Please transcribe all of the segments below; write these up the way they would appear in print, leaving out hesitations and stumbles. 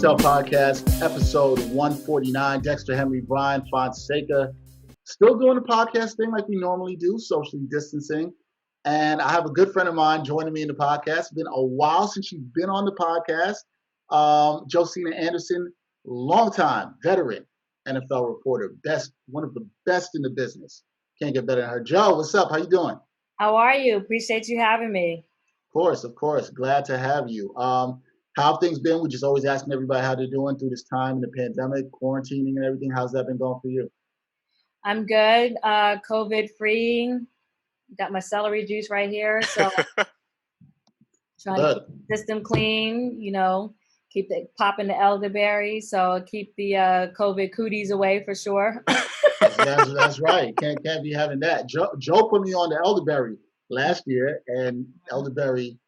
Tell Podcast, episode 149. Dexter, Henry, Brian Fonseca. Still doing the podcast thing like we normally do, socially distancing. And I have a good friend of mine joining me in the podcast. It's been a while since she's been on the podcast. Josina Anderson, longtime veteran NFL reporter, one of the best in the business. Can't get better than her. Joe, what's up? How you doing? How are you? Appreciate you having me. Of course. Glad to have you. How have things been? We're just always asking everybody how they're doing through this time in the pandemic, quarantining and everything. How's that been going for you? I'm good. COVID-free. Got my celery juice right here. So trying to keep the system clean, keep popping the elderberry. So keep the COVID cooties away for sure. That's right. Can't be having that. Joe put me on the elderberry last year, and elderberry,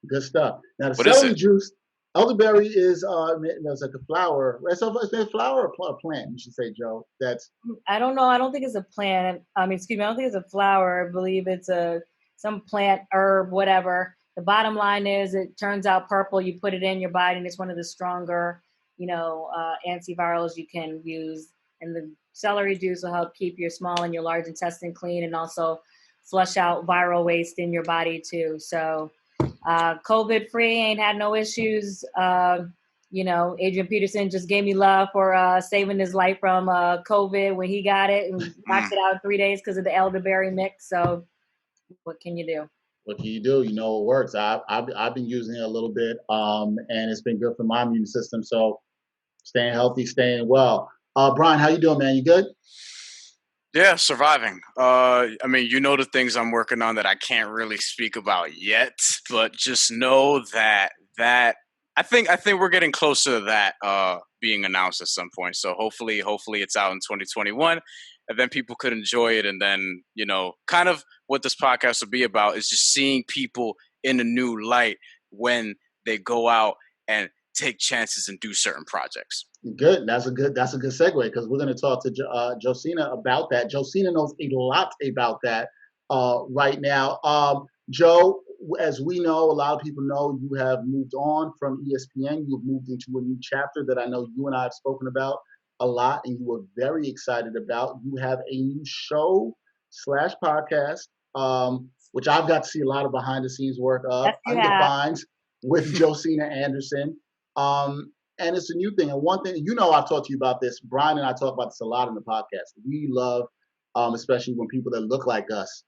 good stuff. Now the celery juice, elderberry is it's like a flower. It's a flower or a plant, you should say, Joe. I don't know. I don't think it's a plant. I don't think it's a flower. I believe it's some plant, herb, whatever. The bottom line is it turns out purple. You put it in your body, and it's one of the stronger, antivirals you can use. And the celery juice will help keep your small and your large intestine clean, and also flush out viral waste in your body too. So COVID-free, ain't had no issues. Adrian Peterson just gave me love for saving his life from COVID when he got it and knocked it out in 3 days because of the elderberry mix. So what can you do? What can you do? It works. I've been using it a little bit, and it's been good for my immune system. So staying healthy, staying well. Brian, how you doing, man? You good? Yeah, surviving. The things I'm working on that I can't really speak about yet, but just know that I think we're getting closer to that being announced at some point. So hopefully it's out in 2021, and then people could enjoy it. And then, kind of what this podcast will be about is just seeing people in a new light when they go out and take chances and do certain projects. Good. That's a good segue, because we're going to talk to Josina about that. Josina knows a lot about that right now. Joe, as we know, a lot of people know, you have moved on from ESPN. You've moved into a new chapter that I know you and I have spoken about a lot, and you were very excited about. You have a new show / podcast, which I've got to see a lot of behind the scenes work of, Undefined with Josina Anderson. And it's a new thing. And one thing, I've talked to you about this. Brian and I talk about this a lot in the podcast. We love, especially when people that look like us,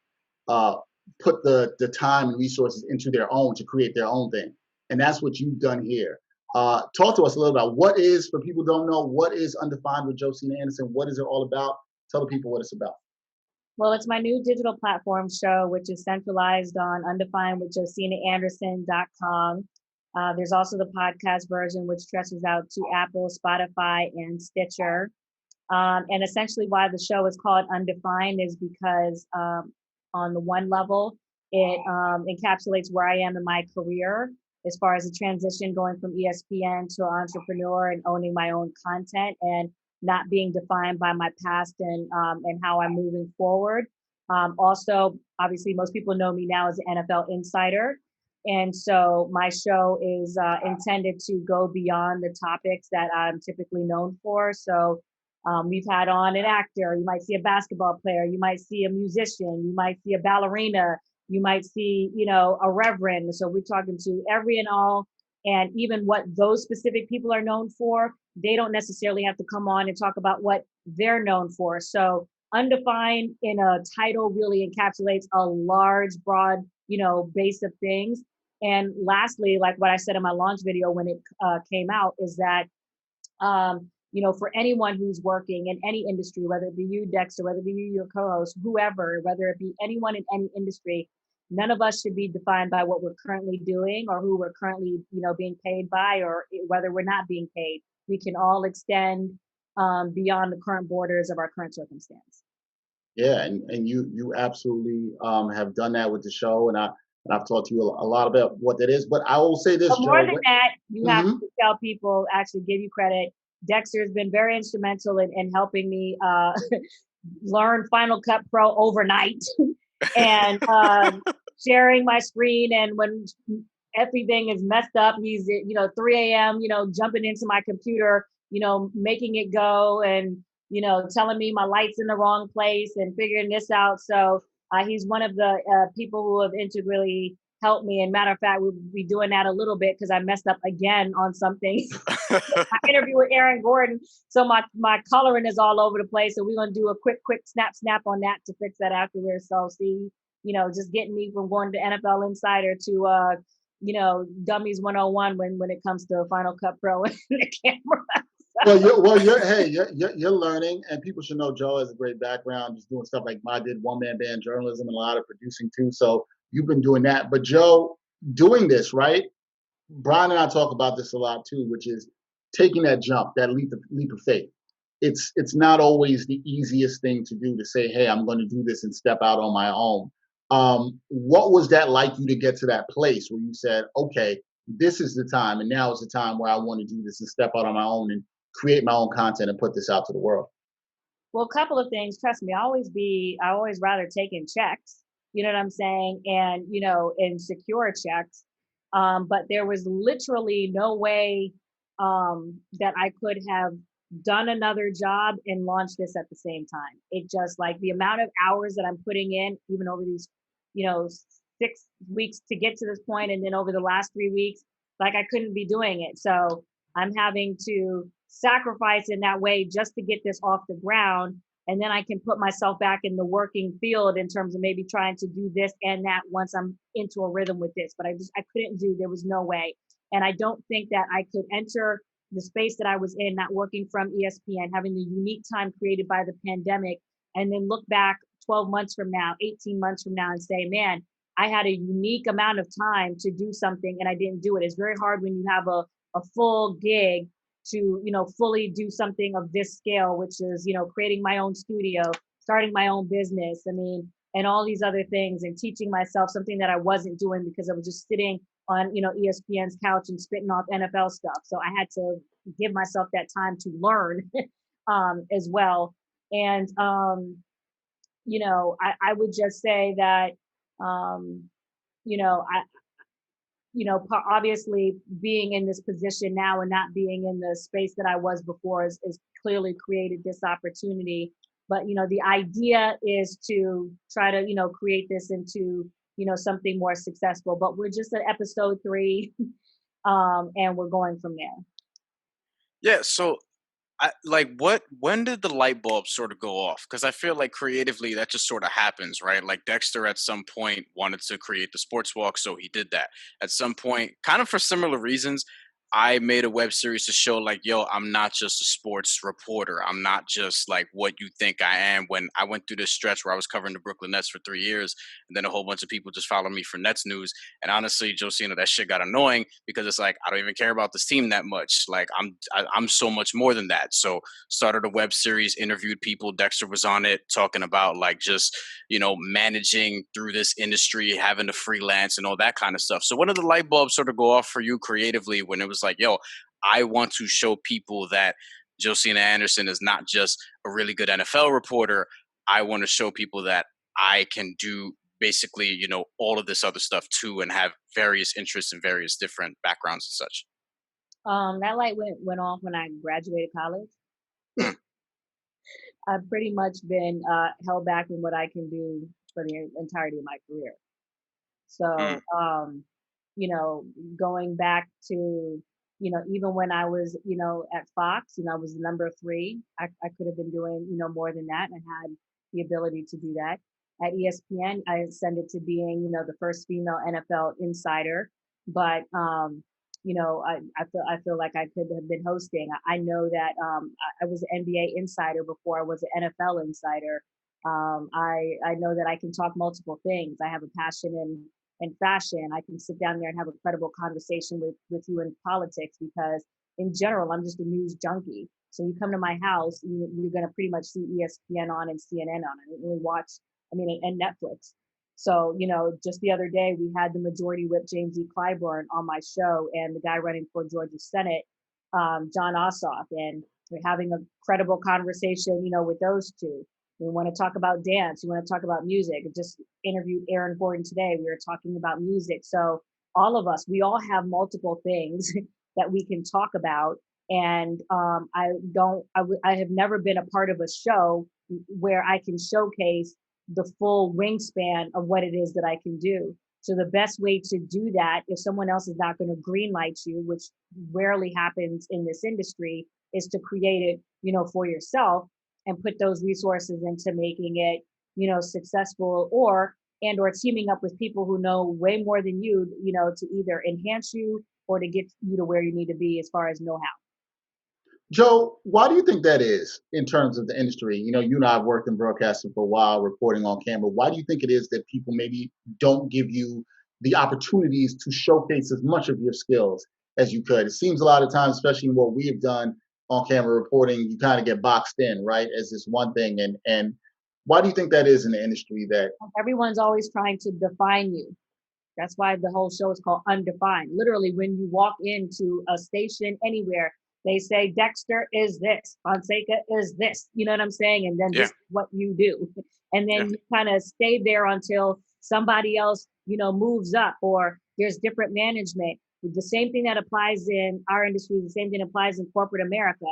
put the time and resources into their own to create their own thing. And that's what you've done here. Talk to us a little about for people who don't know, what is Undefined with Josina Anderson? What is it all about? Tell the people what it's about. Well, it's my new digital platform show, which is centralized on UndefinedWithJosinaAnderson.com. There's also the podcast version, which stretches out to Apple, Spotify, and Stitcher. And essentially why the show is called Undefined is because on the one level, it encapsulates where I am in my career as far as the transition going from ESPN to an entrepreneur and owning my own content and not being defined by my past and how I'm moving forward. Also, obviously, most people know me now as an NFL insider. And so my show is intended to go beyond the topics that I'm typically known for. So we've had on an actor, you might see a basketball player, you might see a musician, you might see a ballerina, you might see, a reverend. So we're talking to every and all, and even what those specific people are known for, they don't necessarily have to come on and talk about what they're known for. So Undefined in a title really encapsulates a large, broad, base of things. And lastly, like what I said in my launch video when it came out, is that, for anyone who's working in any industry, whether it be you, Dexter, whether it be you, your co-host, whoever, whether it be anyone in any industry, none of us should be defined by what we're currently doing or who we're currently, being paid by, or whether we're not being paid. We can all extend beyond the current borders of our current circumstance. Yeah, and you absolutely have done that with the show, and I've talked to you a lot about what that is. But I will say this, but more Joe, than that, you have to tell people, actually give you credit. Dexter has been very instrumental in helping me learn Final Cut Pro overnight and sharing my screen. And when everything is messed up. He's, 3 a.m., jumping into my computer, making it go and, telling me my light's in the wrong place and figuring this out. So he's one of the people who have integrally helped me. And matter of fact, we'll be doing that a little bit because I messed up again on something. My interview with Aaron Gordon. So my coloring is all over the place. So we're going to do a quick snap on that to fix that afterwards. So see, just getting me from going to NFL Insider to, Dummies 101 when it comes to Final Cut Pro and the camera. You're learning, and people should know Joe has a great background, just doing stuff like I did, one-man band journalism and a lot of producing too. So you've been doing that. But Joe, doing this, right? Brian and I talk about this a lot too, which is taking that jump, that leap of faith. It's not always the easiest thing to do to say, hey, I'm going to do this and step out on my own. What was that like you to get to that place where you said, okay, this is the time, and now is the time where I want to do this and step out on my own and create my own content and put this out to the world? Well, a couple of things. Trust me, I always rather taking checks. You know what I'm saying? And and secure checks. But there was literally no way that I could have done another job and launched this at the same time. It just like the amount of hours that I'm putting in, even over these, 6 weeks to get to this point, and then over the last 3 weeks, like I couldn't be doing it. So I'm having to sacrifice in that way just to get this off the ground. And then I can put myself back in the working field in terms of maybe trying to do this and that once I'm into a rhythm with this. But I couldn't there was no way. And I don't think that I could enter the space that I was in, not working from ESPN, having the unique time created by the pandemic, and then look back 12 months from now, 18 months from now and say, man, I had a unique amount of time to do something and I didn't do it. It's very hard when you have a full gig to, fully do something of this scale, which is, creating my own studio, starting my own business. I mean, and all these other things, and teaching myself something that I wasn't doing because I was just sitting on, ESPN's couch and spitting off NFL stuff. So I had to give myself that time to learn as well. And, I would just say that, obviously being in this position now and not being in the space that I was before is clearly created this opportunity. But, the idea is to try to, create this into, something more successful. But we're just at episode 3 and we're going from there. Yeah. So when did the light bulb sort of go off? Because I feel like creatively that just sort of happens, right? Like Dexter at some point wanted to create the sports walk, so he did that. At some point, kind of for similar reasons, I made a web series to show like, yo, I'm not just a sports reporter. I'm not just like what you think I am. When I went through this stretch where I was covering the Brooklyn Nets for 3 years, and then a whole bunch of people just followed me for Nets news. And honestly, Josina, that shit got annoying because it's like, I don't even care about this team that much. Like I'm so much more than that. So started a web series, interviewed people. Dexter was on it talking about like just, managing through this industry, having to freelance and all that kind of stuff. So when did the light bulb sort of go off for you creatively when it was like, yo, I want to show people that Josina Anderson is not just a really good NFL reporter. I want to show people that I can do basically, all of this other stuff too, and have various interests and various different backgrounds and such. That light went off when I graduated college. I've pretty much been held back in what I can do for the entirety of my career. So, going back to, even when I was, at Fox, I was the number 3. I could have been doing, more than that. And I had the ability to do that. At ESPN, I ascended to being, the first female NFL insider. But, I feel like I could have been hosting. I know that I was an NBA insider before I was an NFL insider. I know that I can talk multiple things. I have a passion in fashion. I can sit down there and have a credible conversation with you in politics because in general, I'm just a news junkie. So you come to my house, you're going to pretty much see ESPN on and CNN on. I don't really watch, and Netflix. So, just the other day, we had the Majority Whip James E. Clyburn on my show and the guy running for Georgia Senate, John Ossoff. And we're having a credible conversation, with those two. We want to talk about dance. We want to talk about music. I just interviewed Aaron Gordon today. We were talking about music. So, all of us, we all have multiple things that we can talk about. And I have never been a part of a show where I can showcase the full wingspan of what it is that I can do. So the best way to do that, if someone else is not going to greenlight you, which rarely happens in this industry, is to create it, for yourself and put those resources into making it, successful, or teaming up with people who know way more than you, to either enhance you or to get you to where you need to be as far as know-how. Joe, why do you think that is in terms of the industry? You and I have worked in broadcasting for a while, reporting on camera. Why do you think it is that people maybe don't give you the opportunities to showcase as much of your skills as you could? It seems a lot of times, especially in what we have done on camera reporting, you kind of get boxed in, right, as this one thing. And why do you think that is in the industry that everyone's always trying to define you? That's why the whole show is called Undefined. Literally, when you walk into a station anywhere, they say Dexter is this, Fonseca is this. You know what I'm saying? And then this is what you do. And then you kind of stay there until somebody else, moves up, or there's different management. The same thing that applies in our industry, the same thing applies in corporate America.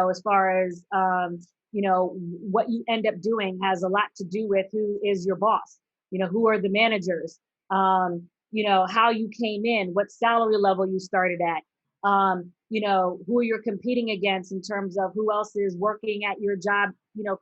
As far as what you end up doing has a lot to do with who is your boss. Who are the managers? How you came in, what salary level you started at, who you're competing against in terms of who else is working at your job,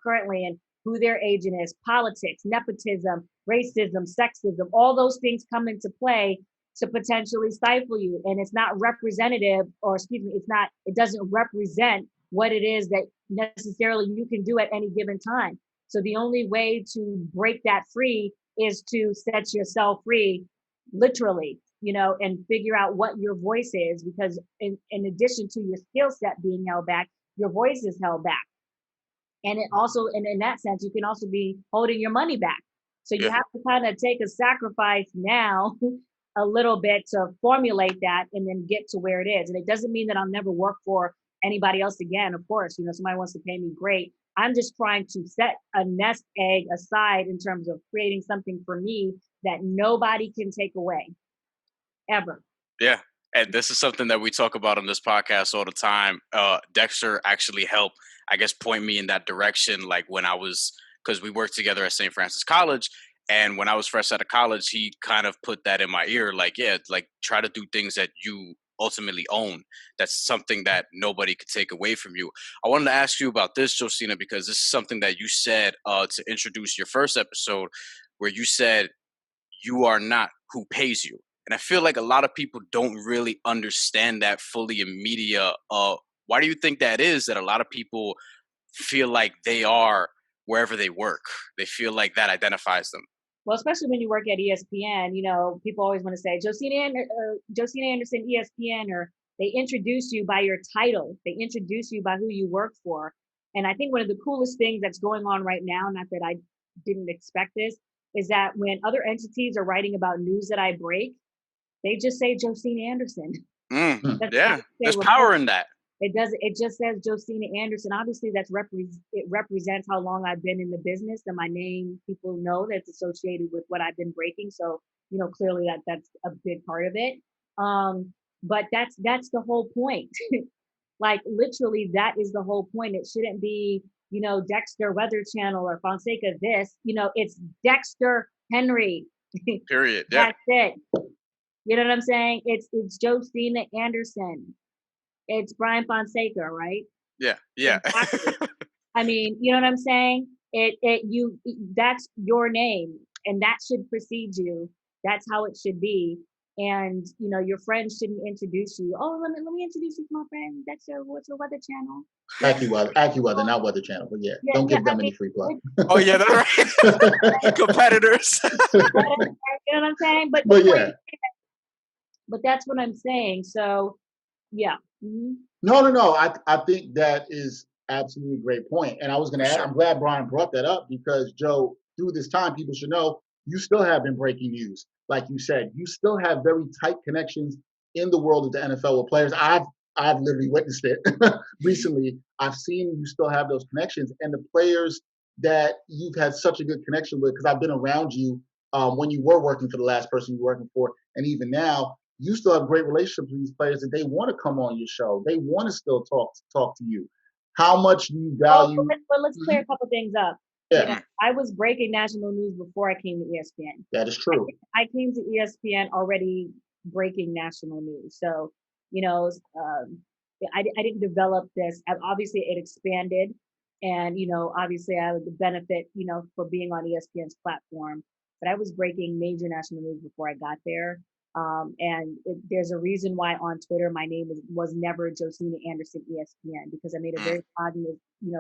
currently, and who their agent is, politics, nepotism, racism, sexism, all those things come into play to potentially stifle you. And it's not representative, or it doesn't represent what it is that necessarily you can do at any given time. So the only way to break that free is to set yourself free, literally, and figure out what your voice is, because in addition to your skill set being held back, your voice is held back. And it also, and in that sense, you can also be holding your money back. So you have to kind of take a sacrifice now a little bit to formulate that and then get to where it is. And it doesn't mean that I'll never work for anybody else again. Of course, somebody wants to pay me, great. I'm just trying to set a nest egg aside in terms of creating something for me that nobody can take away, ever. Yeah. And this is something that we talk about on this podcast all the time. Dexter actually helped, I guess, point me in that direction. Like when I was, because we worked together at St. Francis College. And when I was fresh out of college, he kind of put that in my ear. Like, try to do things that you ultimately own. That's something that nobody could take away from you. I wanted to ask you about this, Josina, because this is something that you said to introduce your first episode, where you said you are not who pays you. And I feel like a lot of people don't really understand that fully in media. Why do you think that is, that a lot of people feel like they are wherever they work? They feel like that identifies them. Well, especially when you work at ESPN, people always want to say Josina Anderson, ESPN, or they introduce you by your title. They introduce you by who you work for. And I think one of the coolest things that's going on right now, not that I didn't expect this, is that when other entities are writing about news that I break, they just say Josina Anderson. Yeah, there's power in that. It just says Josina Anderson. Obviously, it represents how long I've been in the business, and my name, people know that's associated with what I've been breaking. So, clearly that's a big part of it. But that's the whole point. Like literally, that is the whole point. It shouldn't be, Dexter Weather Channel or Fonseca this. It's Dexter Henry. Period. Yeah. That's it. You know what I'm saying? It's Josina Anderson. It's Brian Fonseca, right? Yeah. Exactly. I mean, you know what I'm saying? That's your name, and that should precede you. That's how it should be. And your friends shouldn't introduce you. Oh, let me introduce you to my friend. That's what's your Weather Channel? AccuWeather, not Weather Channel, but don't give them any free plug. Oh yeah, that's right. Competitors. You know what I'm saying? But yeah. But that's what I'm saying. So yeah. Mm-hmm. No. I think that is absolutely a great point. And I was going to add, I'm glad Brian brought that up, because Joe, through this time, people should know you still have been breaking news. Like you said, you still have very tight connections in the world of the NFL with players. I've literally witnessed it recently. I've seen you still have those connections, and the players that you've had such a good connection with, because I've been around you when you were working for the last person you were working for, and even now, you still have great relationships with these players that they want to come on your show. They want to still talk to you. How much do you value? But let's clear a couple things up. Yeah, I was breaking national news before I came to ESPN. that is true. I came to ESPN already breaking national news. So, I didn't develop this. Obviously, it expanded. And, obviously, I would benefit, for being on ESPN's platform. But I was breaking major national news before I got there. There's a reason why on Twitter my name was never Josina Anderson ESPN, because I made a very cognitive,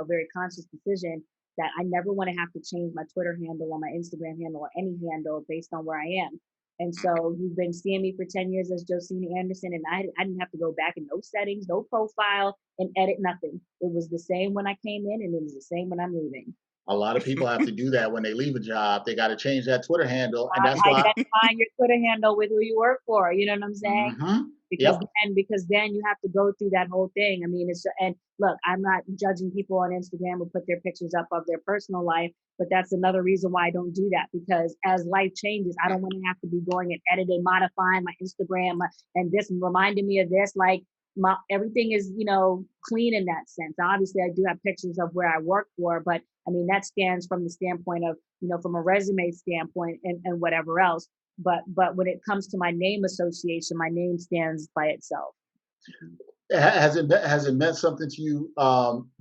very conscious decision that I never want to have to change my Twitter handle or my Instagram handle or any handle based on where I am. And so you've been seeing me for 10 years as Josina Anderson, and I didn't have to go back in no settings, no profile, and edit nothing. It was the same when I came in, and it was the same when I'm leaving. A lot of people have to do that when they leave a job. They got to change that Twitter handle, and that's why identifying your Twitter handle with who you work for. You know what I'm saying? Mm-hmm. Because then you have to go through that whole thing. I mean, and look, I'm not judging people on Instagram who put their pictures up of their personal life, but that's another reason why I don't do that, because as life changes, I don't want to have to be going and editing, modifying my Instagram and this reminding me of this. Like everything is, clean in that sense. Obviously, I do have pictures of where I work for, but I mean, that stands from the standpoint of, from a resume standpoint and whatever else. But when it comes to my name association, my name stands by itself. Has it meant something to you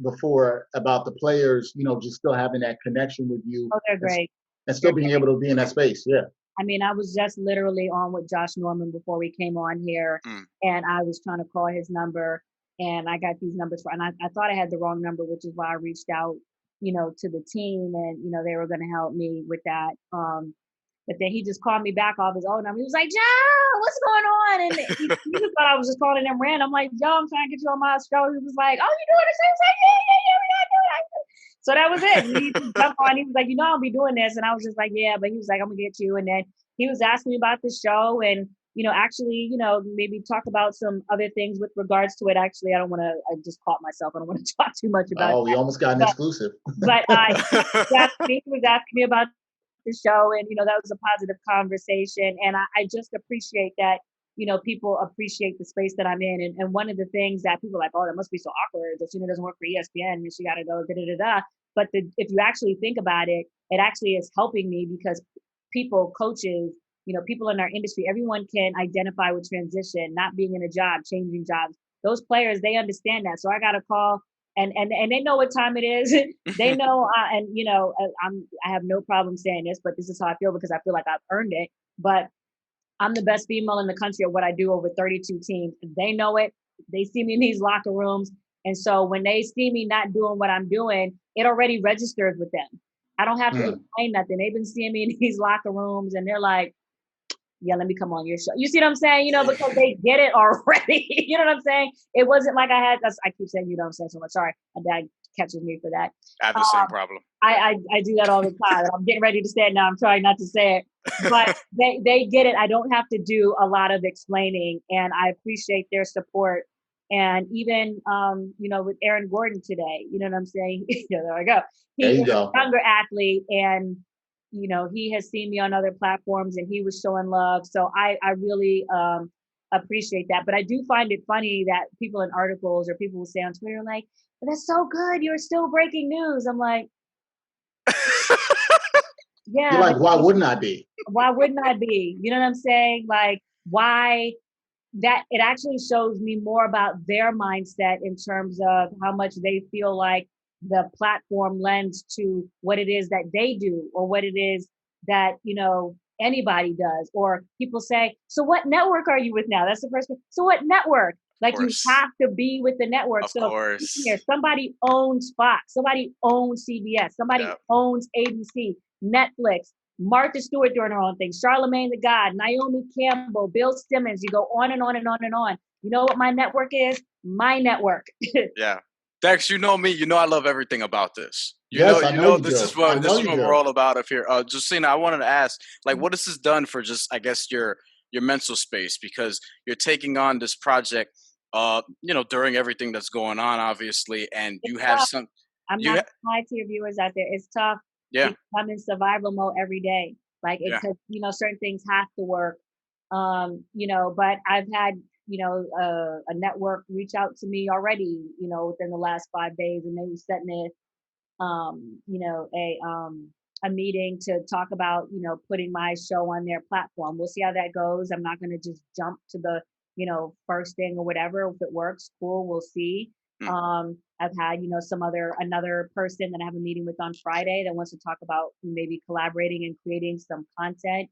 before about the players, just still having that connection with you? Oh, they're great. And still being able to be in that space, yeah. I mean, I was just literally on with Josh Norman before we came on here, and I was trying to call his number, and I got these numbers and I thought I had the wrong number, which is why I reached out, to the team, and they were going to help me with that. But then he just called me back off his own number. He was like, Joe, what's going on? And he just thought I was just calling him random. I'm like, Joe, I'm trying to get you on my show. He was like, oh, you doing this? I was like, yeah, we got to do it. So that was it. And he jumped on. He was like, I'll be doing this. And I was just like, yeah. But he was like, I'm going to get you. And then he was asking me about the show and, actually, maybe talk about some other things with regards to it. Actually, I just caught myself. I don't want to talk too much about it. Oh, we almost got an exclusive. But he was asking me about the show, and that was a positive conversation, and I just appreciate that people appreciate the space that I'm in, and one of the things that people are like, oh, that must be so awkward, Josina doesn't work for ESPN and she got to go but if you actually think about it, it actually is helping me, because people, coaches, people in our industry, everyone can identify with transition, not being in a job, changing jobs. Those players, they understand that. So I got a call. And they know what time it is. They know, I have no problem saying this, but this is how I feel, because I feel like I've earned it. But I'm the best female in the country at what I do over 32 teams. They know it. They see me in these locker rooms. And so when they see me not doing what I'm doing, it already registers with them. I don't have to explain nothing. They've been seeing me in these locker rooms, and they're like, yeah, let me come on your show. You see what I'm saying? Because they get it already. You know what I'm saying? It wasn't like I keep saying you don't say so much. Sorry. My dad catches me for that. I have the same problem. I do that all the time. I'm getting ready to say it now. I'm trying not to say it. But they get it. I don't have to do a lot of explaining, and I appreciate their support. And even, with Aaron Gordon today, you know what I'm saying? There I go. He's a younger athlete, and he has seen me on other platforms, and he was showing love. So I really appreciate that. But I do find it funny that people in articles or people will say on Twitter, like, but that's so good, you're still breaking news. I'm like, yeah. You're like, why wouldn't I be? Why wouldn't I be? You know what I'm saying? Like, why? That it actually shows me more about their mindset in terms of how much they feel like the platform lends to what it is that they do, or what it is that, anybody does. Or people say, so what network are you with now? That's the first one. So what network? Like, you have to be with the network. So here, somebody owns Fox, somebody owns CBS, somebody owns ABC, Netflix, Martha Stewart doing her own thing, Charlemagne the God, Naomi Campbell, Bill Simmons. You go on and on and on and on. You know what my network is? My network. Yeah. Dex, you know me. I love everything about this. I know this is what we're all about up here. Josina, I wanted to ask, like, what has this done for just, I guess, your mental space? Because you're taking on this project, during everything that's going on, obviously, and it's you have tough. some. I'm not lying to your viewers out there. It's tough. Yeah. I'm in survival mode every day. Like it Yeah. could, certain things have to work. But I've had, a network reach out to me already, within the last 5 days, and they were setting it a meeting to talk about, putting my show on their platform. We'll see how that goes. I'm not going to just jump to the, first thing or whatever. If it works, cool. We'll see. Mm. I've had, another person that I have a meeting with on Friday that wants to talk about maybe collaborating and creating some content.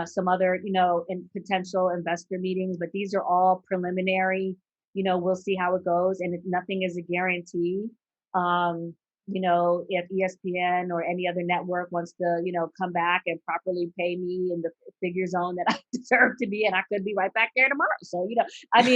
Some other, in potential investor meetings, but these are all preliminary. We'll see how it goes, and nothing is a guarantee. um, if ESPN or any other network wants to, come back and properly pay me in the figure zone that I deserve to be, and I could be right back there tomorrow. So,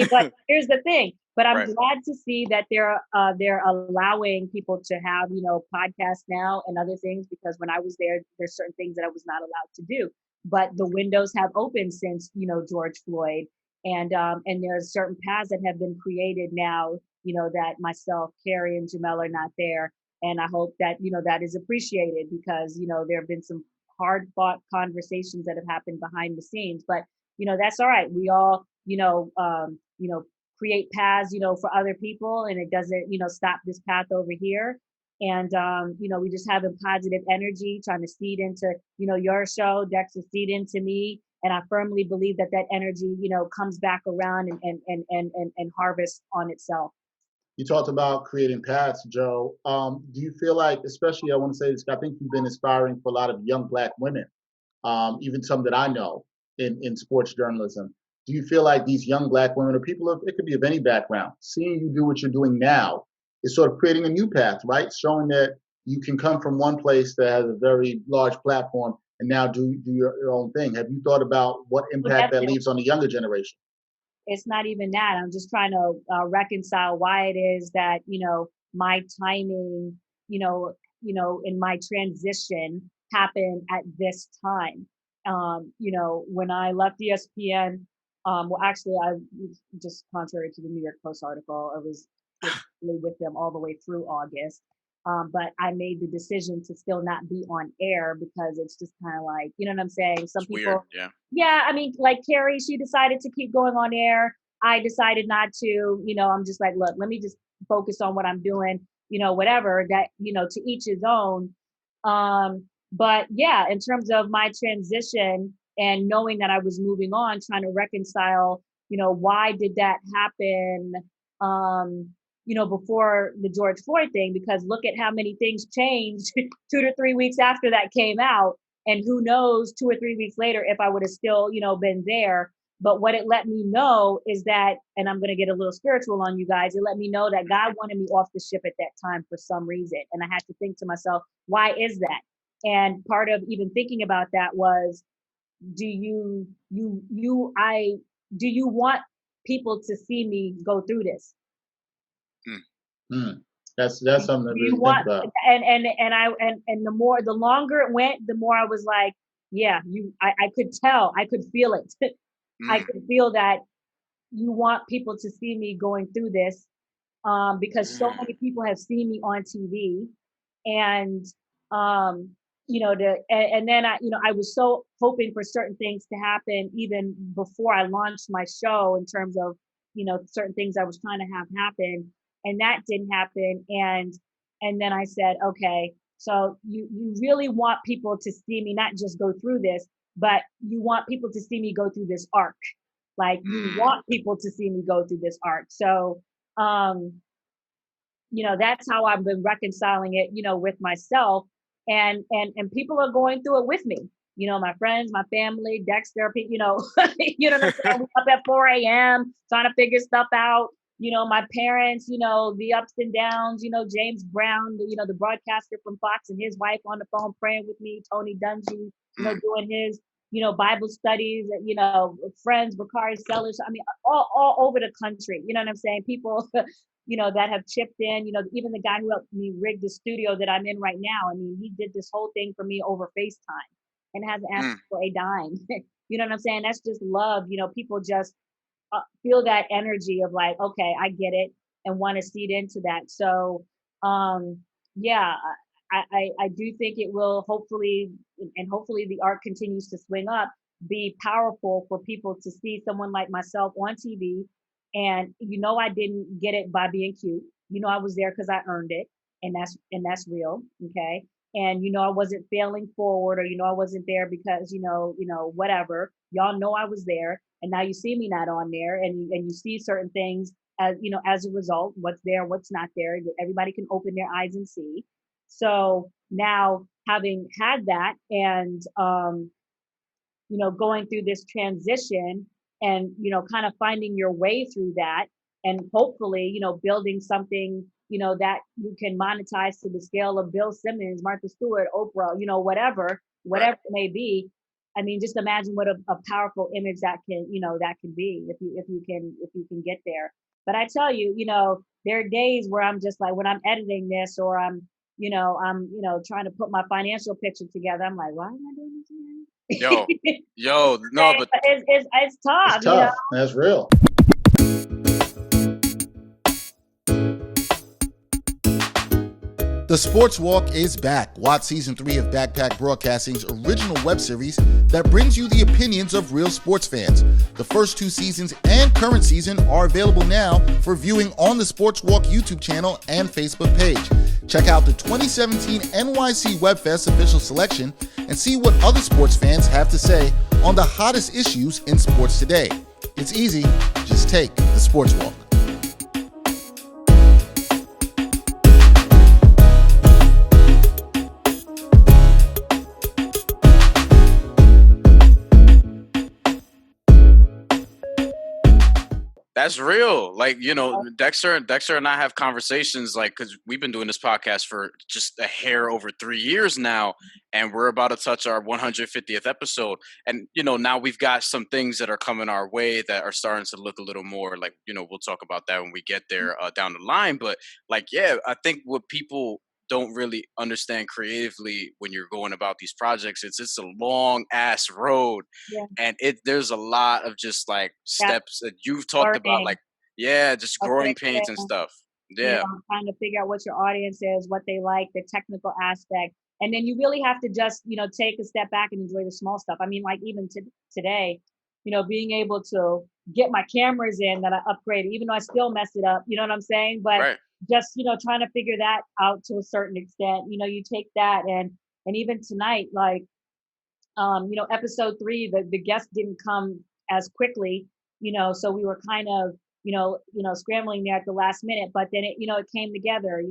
but here's the thing. But I'm Right. glad to see that they're allowing people to have, podcasts now and other things, because when I was there, there's certain things that I was not allowed to do. But the windows have opened since, George Floyd, and there's certain paths that have been created now, that myself, Carrie, and Jamel are not there. And I hope that, that is appreciated, because, there have been some hard fought conversations that have happened behind the scenes. But, that's all right. We all, create paths, for other people, and it doesn't, stop this path over here. And, we just have a positive energy trying to seed into, your show, Dexter, seed into me. And I firmly believe that that energy, comes back around and harvests on itself. You talked about creating paths, Joe. Do you feel like, especially, I want to say this, I think you've been inspiring for a lot of young Black women, even some that I know in sports journalism. Do you feel like these young Black women, or people of, it could be of any background, seeing you do what you're doing now is sort of creating a new path, right? Showing that you can come from one place that has a very large platform and now do your own thing. Have you thought about what Well, impact that leaves on the younger generation? it's not even that. I'm just trying to reconcile why it is that, my timing, in my transition happened at this time. When I left ESPN, well, actually, I just, contrary to the New York Post article, I was with them all the way through August. But I made the decision to still not be on air, because it's just kind of like, you know what I'm saying? Some It's people, weird. Yeah. yeah, I mean, like Carrie, she decided to keep going on air. I decided not to. I'm just like, look, let me just focus on what I'm doing, whatever that, to each his own. But yeah, in terms of my transition and knowing that I was moving on, trying to reconcile, why did that happen? Before the George Floyd thing, because look at how many things changed 2 to 3 weeks after that came out. And who knows, 2 or 3 weeks later, if I would have still, been there. But what it let me know is that, and I'm going to get a little spiritual on you guys, it let me know that God wanted me off the ship at that time for some reason. And I had to think to myself, why is that? And part of even thinking about that was, do you want people to see me go through this? That's something to You really think want, about. and the longer it went, the more I was like, yeah, I could tell, I could feel it. I Mm. could feel that you want people to see me going through this, because so many people have seen me on TV, and and then I was so hoping for certain things to happen even before I launched my show, in terms of certain things I was trying to have happen, and that didn't happen. And then I said, okay, so you really want people to see me not just go through this, but you want people to see me go through this arc. Like, you Mm. want people to see me go through this arc. So that's how I've been reconciling it, with myself, and people are going through it with me. My friends, my family, Dexter, you know what I'm saying? We up at 4 a.m. trying to figure stuff out. My parents, the ups and downs, James Brown, the broadcaster from Fox, and his wife on the phone praying with me, Tony Dungy, doing his, Bible studies, friends, Bakari Sellers. I mean, all over the country. You know what I'm saying? People, that have chipped in, even the guy who helped me rig the studio that I'm in right now. I mean, he did this whole thing for me over FaceTime and hasn't asked for a dime. You know what I'm saying? That's just love. People just feel that energy of like, okay, I get it, and want to seed into that. So, yeah, I do think it will hopefully, and hopefully the art continues to swing up, be powerful for people to see someone like myself on TV. And I didn't get it by being cute. I was there because I earned it, and that's real. Okay. And I wasn't failing forward, or I wasn't there because whatever. Y'all know I was there, and now you see me not on there, and you see certain things as a result, what's there, what's not there. Everybody can open their eyes and see. So now, having had that, and going through this transition, and kind of finding your way through that, and hopefully building something that you can monetize to the scale of Bill Simmons, Martha Stewart, Oprah, whatever it may be. I mean, just imagine what a powerful image that can be, if you can get there. But I tell you, there are days where I'm just like, when I'm editing this, or I'm trying to put my financial picture together, I'm like, why am I doing this again? No, but It's tough. It's tough. That's real. The Sports Walk is back. Watch Season 3 of Backpack Broadcasting's original web series that brings you the opinions of real sports fans. The first 2 seasons and current season are available now for viewing on the Sports Walk YouTube channel and Facebook page. Check out the 2017 NYC WebFest official selection and see what other sports fans have to say on the hottest issues in sports today. It's easy. Just take the Sports Walk. that's real. Like, Dexter and I have conversations, like, because we've been doing this podcast for just a hair over 3 years now, and we're about to touch our 150th episode. And, now we've got some things that are coming our way that are starting to look a little more like, we'll talk about that when we get there down the line. But, like, yeah, I think what people don't really understand creatively when you're going about these projects, it's a long ass road. Yeah. And there's a lot of just like steps that you've talked about, like, just growing pains and stuff. Yeah. Trying to figure out what your audience is, what they like, the technical aspect. And then you really have to just, take a step back and enjoy the small stuff. I mean, like, even today, being able to get my cameras in that I upgraded, even though I still messed it up, you know what I'm saying? But just, trying to figure that out to a certain extent, you take that, and even tonight, like, episode 3, the guest didn't come as quickly, so we were kind of, scrambling there at the last minute, but then it came together,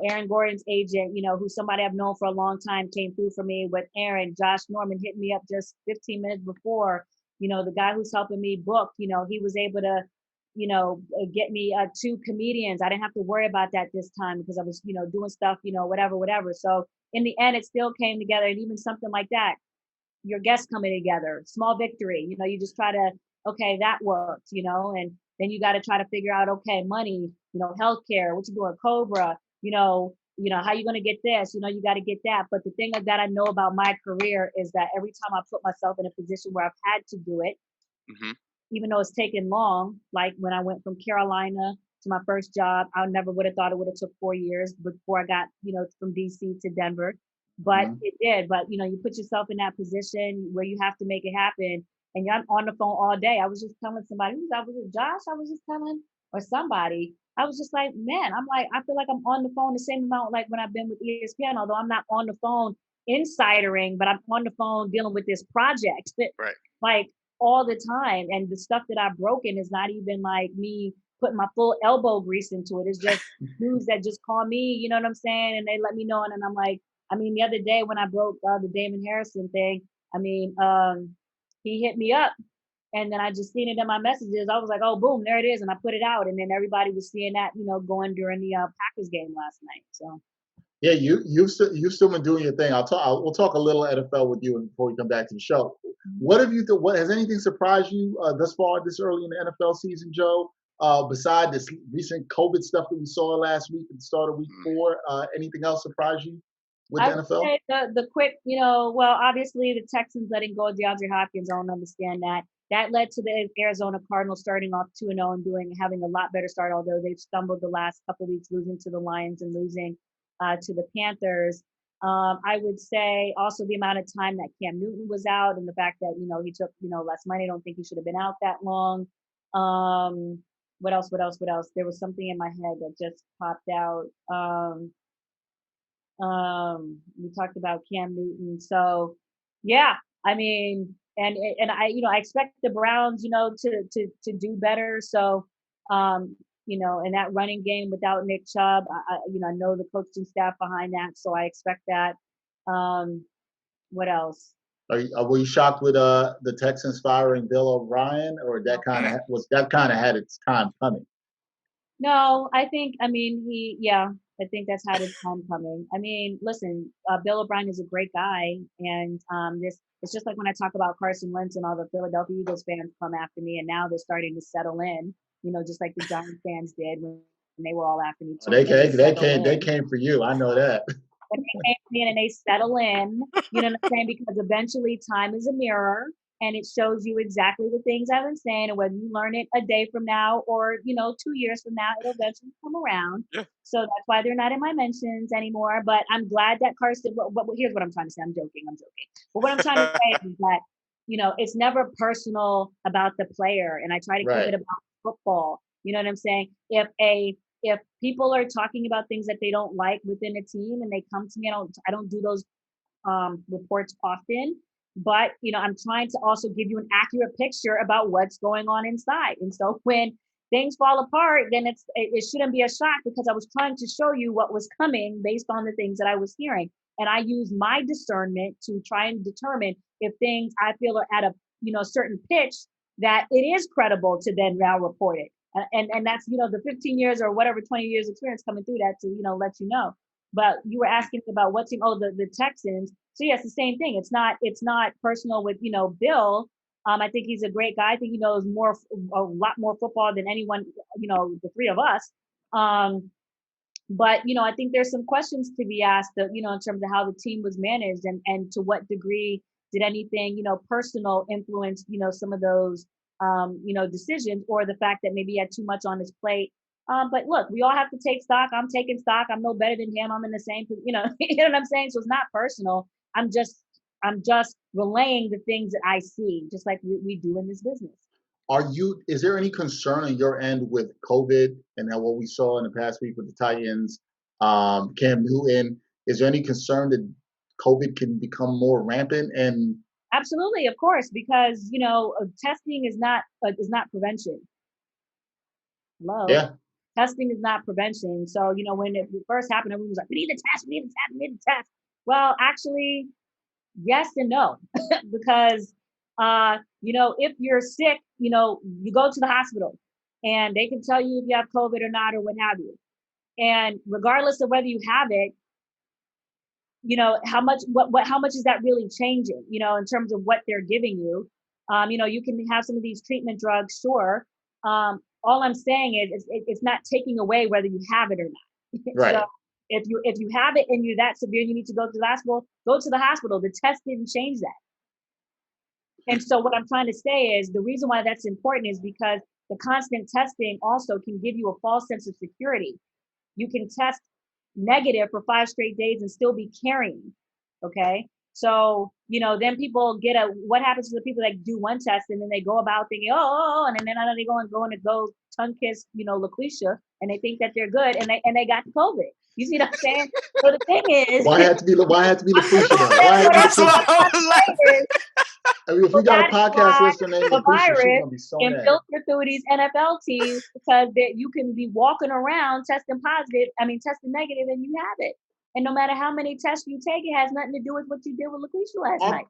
Aaron Gordon's agent, who's somebody I've known for a long time, came through for me with Aaron. Josh Norman hit me up just 15 minutes before, the guy who's helping me book, he was able to, get me 2 comedians. I didn't have to worry about that this time because I was, doing stuff, whatever. So in the end, it still came together. And even something like that, your guests coming together, small victory, you just try to, okay, that worked, and then you got to try to figure out, okay, money, healthcare, what you doing, Cobra, how you going to get this, you got to get that. But the thing that I know about my career is that every time I put myself in a position where I've had to do it, even though it's taken long, like when I went from Carolina to my first job, I never would have thought it would have took 4 years before I got, from DC to Denver, but it did. But, you put yourself in that position where you have to make it happen, and you're on the phone all day. I was just telling somebody, was it Josh? I was just telling, or somebody, I was just like, man, I feel like I'm on the phone the same amount like when I've been with ESPN, although I'm not on the phone insidering, but I'm on the phone dealing with this project, like, all the time. And the stuff that I've broken is not even like me putting my full elbow grease into it. It's just dudes that just call me, you know what I'm saying? And they let me know. And then I'm like, the other day when I broke the Damon Harrison thing, he hit me up, and then I just seen it in my messages. I was like, oh, boom, there it is. And I put it out. And then everybody was seeing that, going during the Packers game last night. So. Yeah, you've still been doing your thing. We'll talk a little NFL with you before we come back to the show. What have you? What has anything surprised you thus far this early in the NFL season, Joe? Beside this recent COVID stuff that we saw last week at the start of week 4, anything else surprise you with the NFL? Say the quick, well, obviously the Texans letting go of DeAndre Hopkins. I don't understand that. That led to the Arizona Cardinals starting off 2-0 and having a lot better start, although they've stumbled the last couple of weeks, losing to the Lions and losing to the Panthers. I would say also the amount of time that Cam Newton was out and the fact that, he took, less money. I don't think he should have been out that long. What else? There was something in my head that just popped out. We talked about Cam Newton. So yeah, I mean, and I expect the Browns, to do better. So, in that running game without Nick Chubb, I know the coaching staff behind that. So I expect that. What else? Were you shocked with the Texans firing Bill O'Brien, or that kind of had its time coming? No, I think, I think that's had its time coming. I mean, listen, Bill O'Brien is a great guy, and it's just like when I talk about Carson Wentz and all the Philadelphia Eagles fans come after me, and now they're starting to settle in, just like the Giants fans did when they were all after me too. They came for you. I know that. And they came in and they settle in, you know what I'm saying? Because eventually time is a mirror and it shows you exactly the things I've been saying. And whether you learn it a day from now or, 2 years from now, it'll eventually come around. Yeah. So that's why they're not in my mentions anymore. But I'm glad that Carson, but here's what I'm trying to say. I'm joking. But what I'm trying to say is that, it's never personal about the player. And I try to keep it about football. You know what I'm saying? If people are talking about things that they don't like within a team and they come to me, I don't do those reports often, but I'm trying to also give you an accurate picture about what's going on inside. And so when things fall apart, then it shouldn't be a shock because I was trying to show you what was coming based on the things that I was hearing. And I use my discernment to try and determine if things I feel are at a certain pitch that it is credible to then now report it. And that's, the 15 years or whatever, 20 years experience coming through that to, let you know. But you were asking about what team, the Texans. So yes, the same thing. It's not personal with, Bill. I think he's a great guy. I think he knows a lot more football than anyone, the three of us. But, I think there's some questions to be asked, in terms of how the team was managed and to what degree did anything, personal influence, some of those decisions, or the fact that maybe he had too much on his plate. But look, we all have to take stock. I'm taking stock. I'm no better than him. I'm in the same, you know what I'm saying? So it's not personal. I'm just relaying the things that I see, just like we do in this business. Is there any concern on your end with COVID and then what we saw in the past week with the Titans, Cam Newton? Is there any concern that COVID can become more rampant? And absolutely, of course, because testing is not prevention. Hello. Yeah. Testing is not prevention. So when it first happened, everyone was like, "We need to test. We need to test." Well, actually, yes and no, because if you're sick, you go to the hospital, and they can tell you if you have COVID or not or what have you. And regardless of whether you have it, how much is that really changing, in terms of what they're giving you? You can have some of these treatment drugs, sure. All I'm saying is it's not taking away whether you have it or not. Right. So if you have it and you're that severe, you need to go to the hospital, go to the hospital. The test didn't change that. And so what I'm trying to say is the reason why that's important is because the constant testing also can give you a false sense of security. You can test negative for 5 straight days and still be carrying. Okay. So, then people what happens to the people that do one test and then they go about thinking, and then they going to go tongue kiss, LaQuisha, and they think that they're good and they got COVID. You see what I'm saying? So the thing is, why had to be LaQuisha? That's what I was like. I mean, if we got a podcast listener named the LaQuisha, virus she's gonna be so can mad. filter through these NFL teams because you can be walking around testing negative, and you have it. And no matter how many tests you take, it has nothing to do with what you did with LaQuisha last night.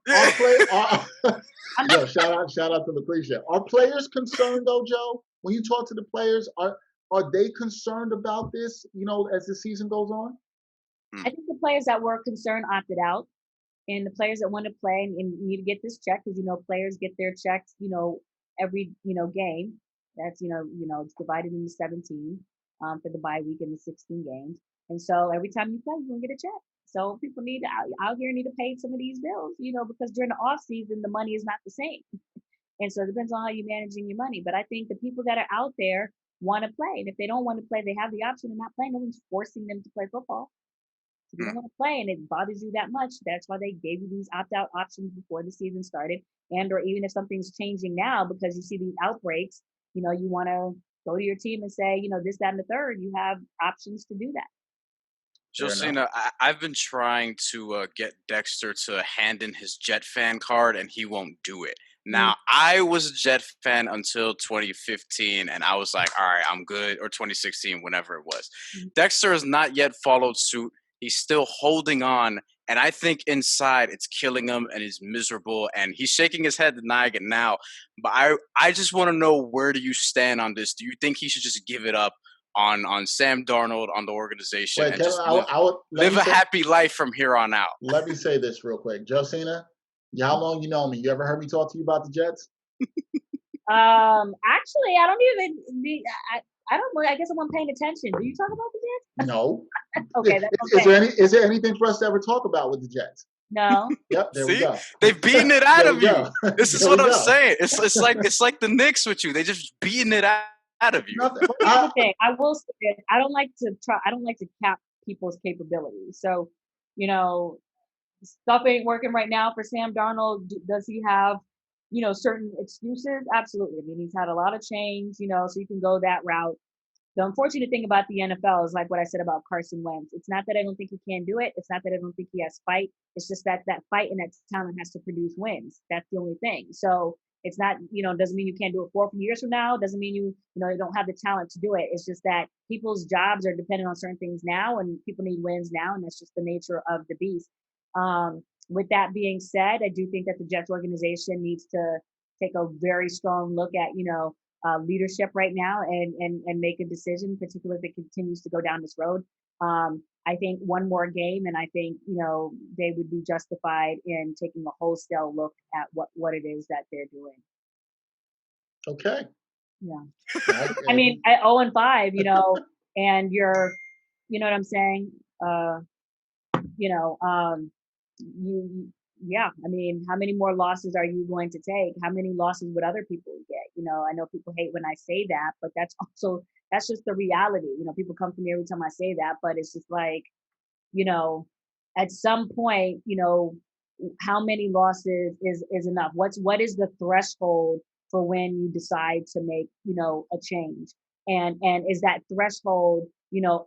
Shout out to LaQuisha. Are players concerned though, Joe? When you talk to the players, are they concerned about this? As the season goes on. I think the players that were concerned opted out, and the players that want to play and need to get this check because players get their checks every game. That's it's divided into 17 for the bye week and the 16 games. And so every time you play, you're gonna get a check. So people out here need to pay some of these bills, because during the off season the money is not the same. And so it depends on how you're managing your money. But I think the people that are out there want to play, and if they don't want to play, they have the option of not playing. No one's forcing them to play football. If you don't want to play and it bothers you that much, that's why they gave you these opt-out options before the season started. And or even if something's changing now because you see these outbreaks, you want to go to your team and say, this, that, and the third, you have options to do that. Josina, I've been trying to get Dexter to hand in his Jet fan card, and he won't do it. Now, I was a Jet fan until 2015, and I was like, all right, I'm good, or 2016, whenever it was. Dexter has not yet followed suit. He's still holding on, and I think inside it's killing him, and he's miserable, and he's shaking his head denying it now. But I just want to know, where do you stand on this? Do you think he should just give it up on Sam Darnold, on the organization, and just live a happy life from here on out? Let me say this real quick. Josina, how long you know me? You ever heard me talk to you about the Jets? Actually, I don't even. I don't. I guess I wasn't paying attention. Do you talk about the Jets? No. Okay. That's okay. Is there anything for us to ever talk about with the Jets? No. Yep. There we go. They've beaten it out of you. This is what I'm saying. It's like the Knicks with you. They just beating it out of you. I will say this. I don't like to cap people's capabilities. So, stuff ain't working right now for Sam Darnold. Does he have, certain excuses? Absolutely. I mean, he's had a lot of change, so you can go that route. The unfortunate thing about the NFL is like what I said about Carson Wentz. It's not that I don't think he can do it. It's not that I don't think he has fight. It's just that fight and that talent has to produce wins. That's the only thing. So it's not, doesn't mean you can't do it 4 years from now. Doesn't mean you don't have the talent to do it. It's just that people's jobs are dependent on certain things now, and people need wins now, and that's just the nature of the beast. With that being said, I do think that the Jets organization needs to take a very strong look at, leadership right now and make a decision, particularly if it continues to go down this road. I think one more game, and I think, they would be justified in taking a wholesale look at what it is that they're doing. Okay. Yeah. I mean, at 0-5, and you're, you know what I'm saying? I mean, how many more losses are you going to take? How many losses would other people get? I know people hate when I say that, but that's just the reality. People come to me every time I say that, but it's just like, at some point, how many losses is enough? What is the threshold for when you decide to make, a change? And is that threshold,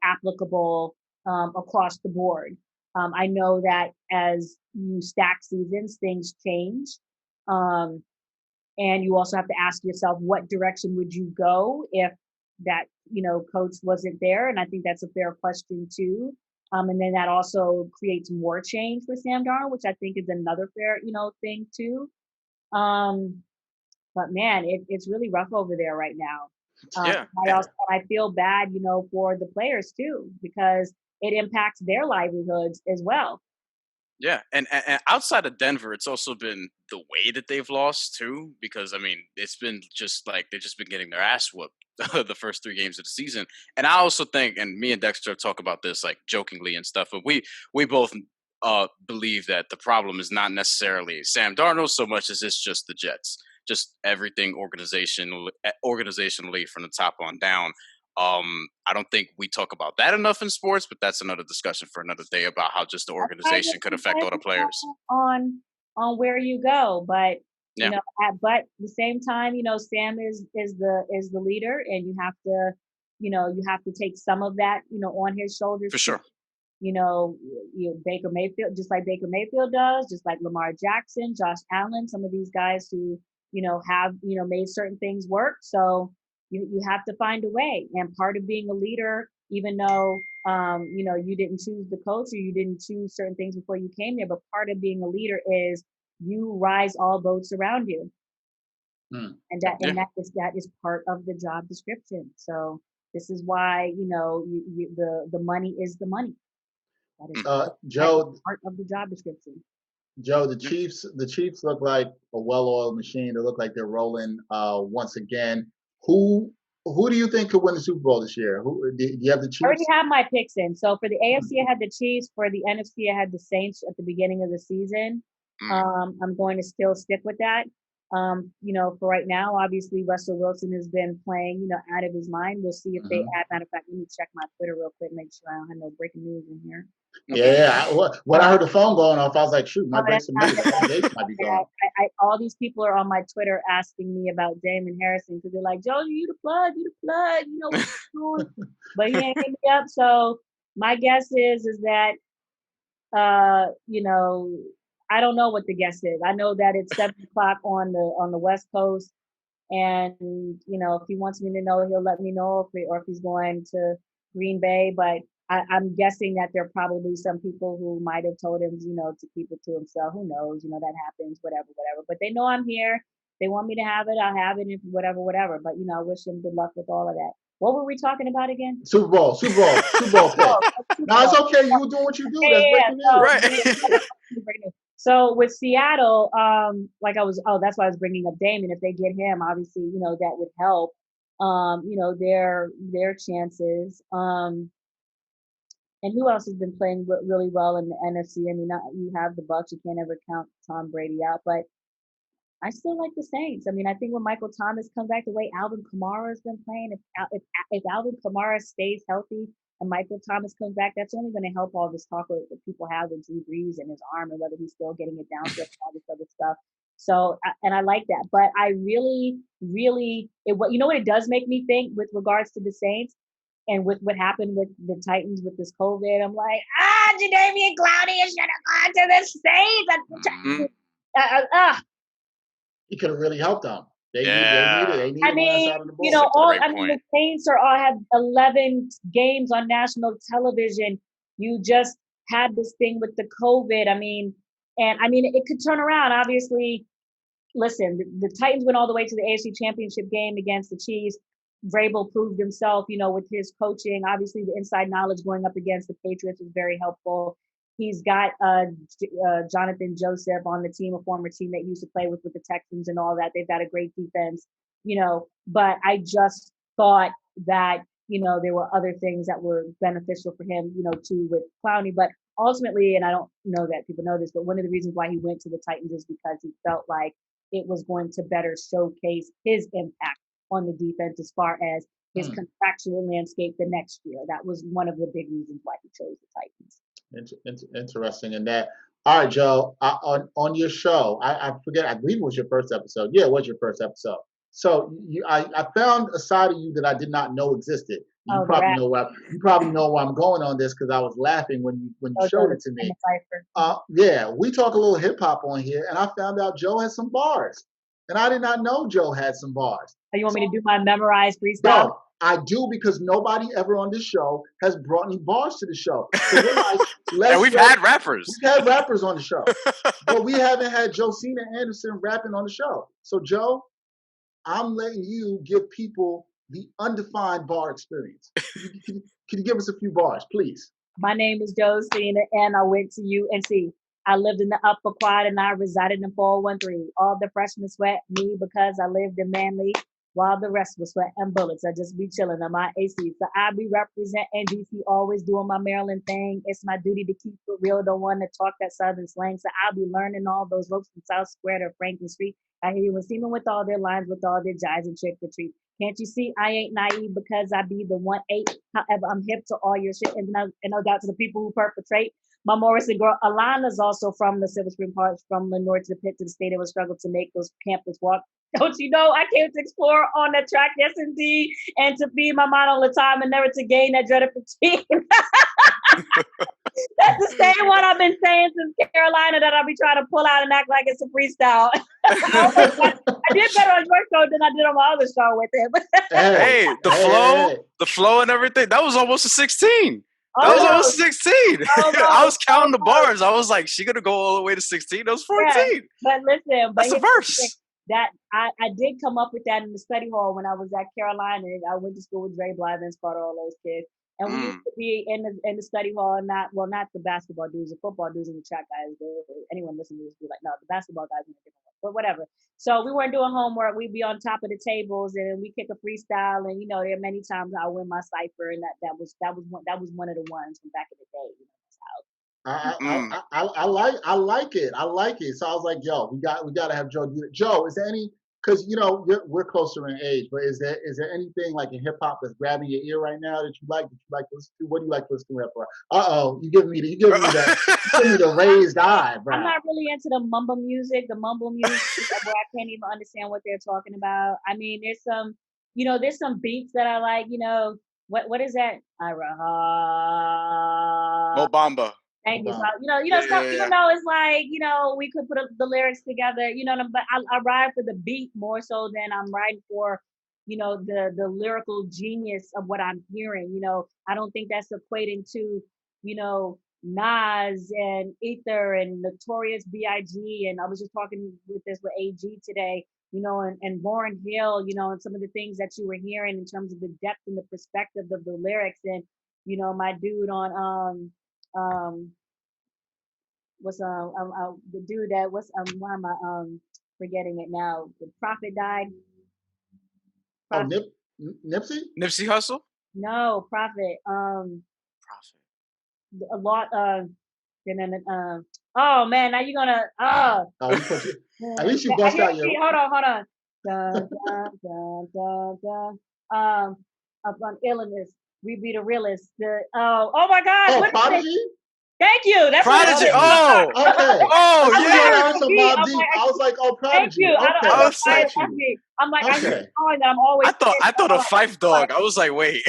applicable across the board? I know that as you stack seasons, things change. And you also have to ask yourself, what direction would you go if that, coach wasn't there? And I think that's a fair question too. And then that also creates more change for Sam Darnold, which I think is another fair, thing too. But man, it's really rough over there right now. I feel bad, for the players too, because it impacts their livelihoods as well. Yeah, and outside of Denver, it's also been the way that they've lost too, because I mean, it's been just like they've just been getting their ass whooped the first 3 games of the season. And I also think, and me and Dexter talk about this like jokingly and stuff, but we both believe that the problem is not necessarily Sam Darnold so much as it's just the Jets, just everything organizationally from the top on down. I don't think we talk about that enough in sports, but that's another discussion for another day about how just the organization could affect all the players. On where you go, but but at the same time, Sam is the leader, and you have to take some of that, on his shoulders. For sure. Baker Mayfield, just like Baker Mayfield does, just like Lamar Jackson, Josh Allen, some of these guys who, have, made certain things work. So you have to find a way. And part of being a leader, even though, you didn't choose the coach or you didn't choose certain things before you came there, but part of being a leader is you rise all boats around you. And that is part of the job description. So this is why, the money is the money. That is Joe, part of the job description. Joe, the Chiefs look like a well-oiled machine. They look like they're rolling once again. Who do you think could win the Super Bowl this year? Do you have the Chiefs? I already have my picks in. So for the AFC, I had the Chiefs. For the NFC, I had the Saints at the beginning of the season. I'm going to still stick with that. For right now, obviously Russell Wilson has been playing, out of his mind. We'll see if they Mhm. add. Matter of fact, let me check my Twitter real quick, make sure I don't have no breaking news in here. Okay. Yeah. When I heard the phone going off, I was like, shoot, might break That's some not news. Gates might be gone. all these people are on my Twitter asking me about Damon Harrison because they're like, Joe, you the plug, what you're doing. But he ain't hit me up. So my guess is that I don't know what the guess is. I know that it's 7 o'clock on the West Coast, and if he wants me to know, he'll let me know if he's going to Green Bay. But I'm guessing that there are probably some people who might have told him, to keep it to himself. Who knows? That happens. Whatever. But they know I'm here. They want me to have it. I'll have it. If whatever. But I wish him good luck with all of that. What were we talking about again? Super Bowl pick. No, it's okay. You were doing what you do. That's breaking news. Right. So with Seattle, that's why I was bringing up Damon. If they get him, obviously, that would help, their chances. And who else has been playing really well in the NFC? I mean, you have the Bucks. You can't ever count Tom Brady out, but I still like the Saints. I mean, I think when Michael Thomas comes back, the way Alvin Kamara has been playing, if Alvin Kamara stays healthy and Michael Thomas comes back, that's only going to help all this talk that people have with Drew Brees and his arm and whether he's still getting it down to all this other stuff. So, and I like that. But I really, really, what it does make me think with regards to the Saints and with what happened with the Titans with this COVID, I'm like, Jadeveon Clowney should have gone to the Saints. He could have really helped them. They needed I him on that side of the ball. The Saints all have 11 games on national television. You just had this thing with the COVID. It could turn around. Obviously, listen, the Titans went all the way to the AFC Championship game against the Chiefs. Vrabel proved himself, with his coaching. Obviously, the inside knowledge going up against the Patriots was very helpful. He's got Jonathan Joseph on the team, a former team that he used to play with the Texans and all that. They've got a great defense, but I just thought that, there were other things that were beneficial for him, too, with Clowney. But ultimately, and I don't know that people know this, but one of the reasons why he went to the Titans is because he felt like it was going to better showcase his impact on the defense as far as his contractual landscape the next year. That was one of the big reasons why he chose the Titans. Interesting in that. All right, Joe, on your show, I forget, I believe it was your first episode. Yeah, it was your first episode. So I found a side of you that I did not know existed. You probably know where I'm going on this because I was laughing when you showed it to me. Yeah, we talk a little hip hop on here, and I found out Joe has some bars, and I did not know Joe had some bars. You want me to do my memorized freestyle? No, I do, because nobody ever on this show has brought any bars to the show. So we're like, and we've had rappers. We've had rappers on the show, but we haven't had Josina Anderson rapping on the show. So Joe, I'm letting you give people the undefined bar experience. Can you give us a few bars, please? My name is Josina, and I went to UNC. I lived in the upper quad, and I resided in 413. All the freshmen sweat me because I lived in Manly, while the rest was sweating bullets. I just be chilling on my AC. So I be representing DC, always doing my Maryland thing. It's my duty to keep it real. Don't want to talk that Southern slang. So I'll be learning all those ropes from South Square to Franklin Street. I hear you when seeming with all their lines, with all their jives and trick or treat. Can't you see I ain't naive because I be the 1-8. However, I'm hip to all your shit, and no doubt to the people who perpetrate. My Morrison girl, Alana's also from the Silver Spring Park, from the north to the pit to the state. It was struggle to make those campus walk. Don't you know I came to explore on the track, yes indeed, and to feed my mind all the time and never to gain that dreaded fatigue. That's the same one I've been saying since Carolina that I'll be trying to pull out and act like it's a freestyle. I did better on your show than I did on my other show with him. Hey, the flow and everything, that was almost a 16. That was almost 16. I was counting the bars. I was like, she gonna go all the way to 16. That was 14. Yeah, but listen, that's a verse. That I did come up with that in the study hall when I was at Carolina. I went to school with Dre Blythe and Sparta, all those kids. And we used to be in the study hall, not the basketball dudes, the football dudes and the track guys. Anyone listening to this would be like, no, the basketball guys in a different one. But whatever. So we weren't doing homework. We'd be on top of the tables and we kick a freestyle. And there are many times I win my cipher, and that was one of the ones from back in the day. I like it. I like it. So I was like, yo, we got to have Joe do it. Joe, is there any? Because we're closer in age, but is there anything like in hip hop that's grabbing your ear right now that you like? That you like to listen to? What do you like to listen to? You give me the raised eye, bro. I'm not really into the mumble music where I can't even understand what they're talking about. I mean, there's some beats that I like. What is that? Mo Bamba. Thank you. So, stuff, Yeah. even though it's like, we could put the lyrics together, but I ride for the beat more so than I'm riding for, the lyrical genius of what I'm hearing. I don't think that's equating to, Nas and Ether and Notorious B.I.G. And I was just talking with AG today, and Lauryn Hill, and some of the things that you were hearing in terms of the depth and the perspective of the lyrics. And, my dude on, the dude that why am I forgetting it now? The Prophet died. Prophet. Nipsey Hussle? No, Prophet. A lot. Oh man, now you're gonna. At least you bust out your. Hold on. On illness, we be the realest. Oh my God. Oh, Prodigy. Thank you. That's Prodigy. Okay. Oh, yeah. I was like, oh, Prodigy. Thank you. Okay. I'm like, okay. I'm always. I thought of Fife Dog. I was like, wait.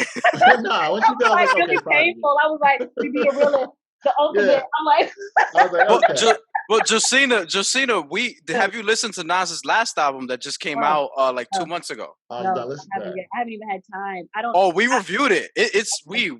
Nah, once you got like really painful. I was like, to be a realist, the ultimate. Yeah. I'm like. I was like, okay. Well, Josina, have you listened to Nas's last album that just came out like 2 months ago? No, I haven't even had time. I don't. Oh, we reviewed it. We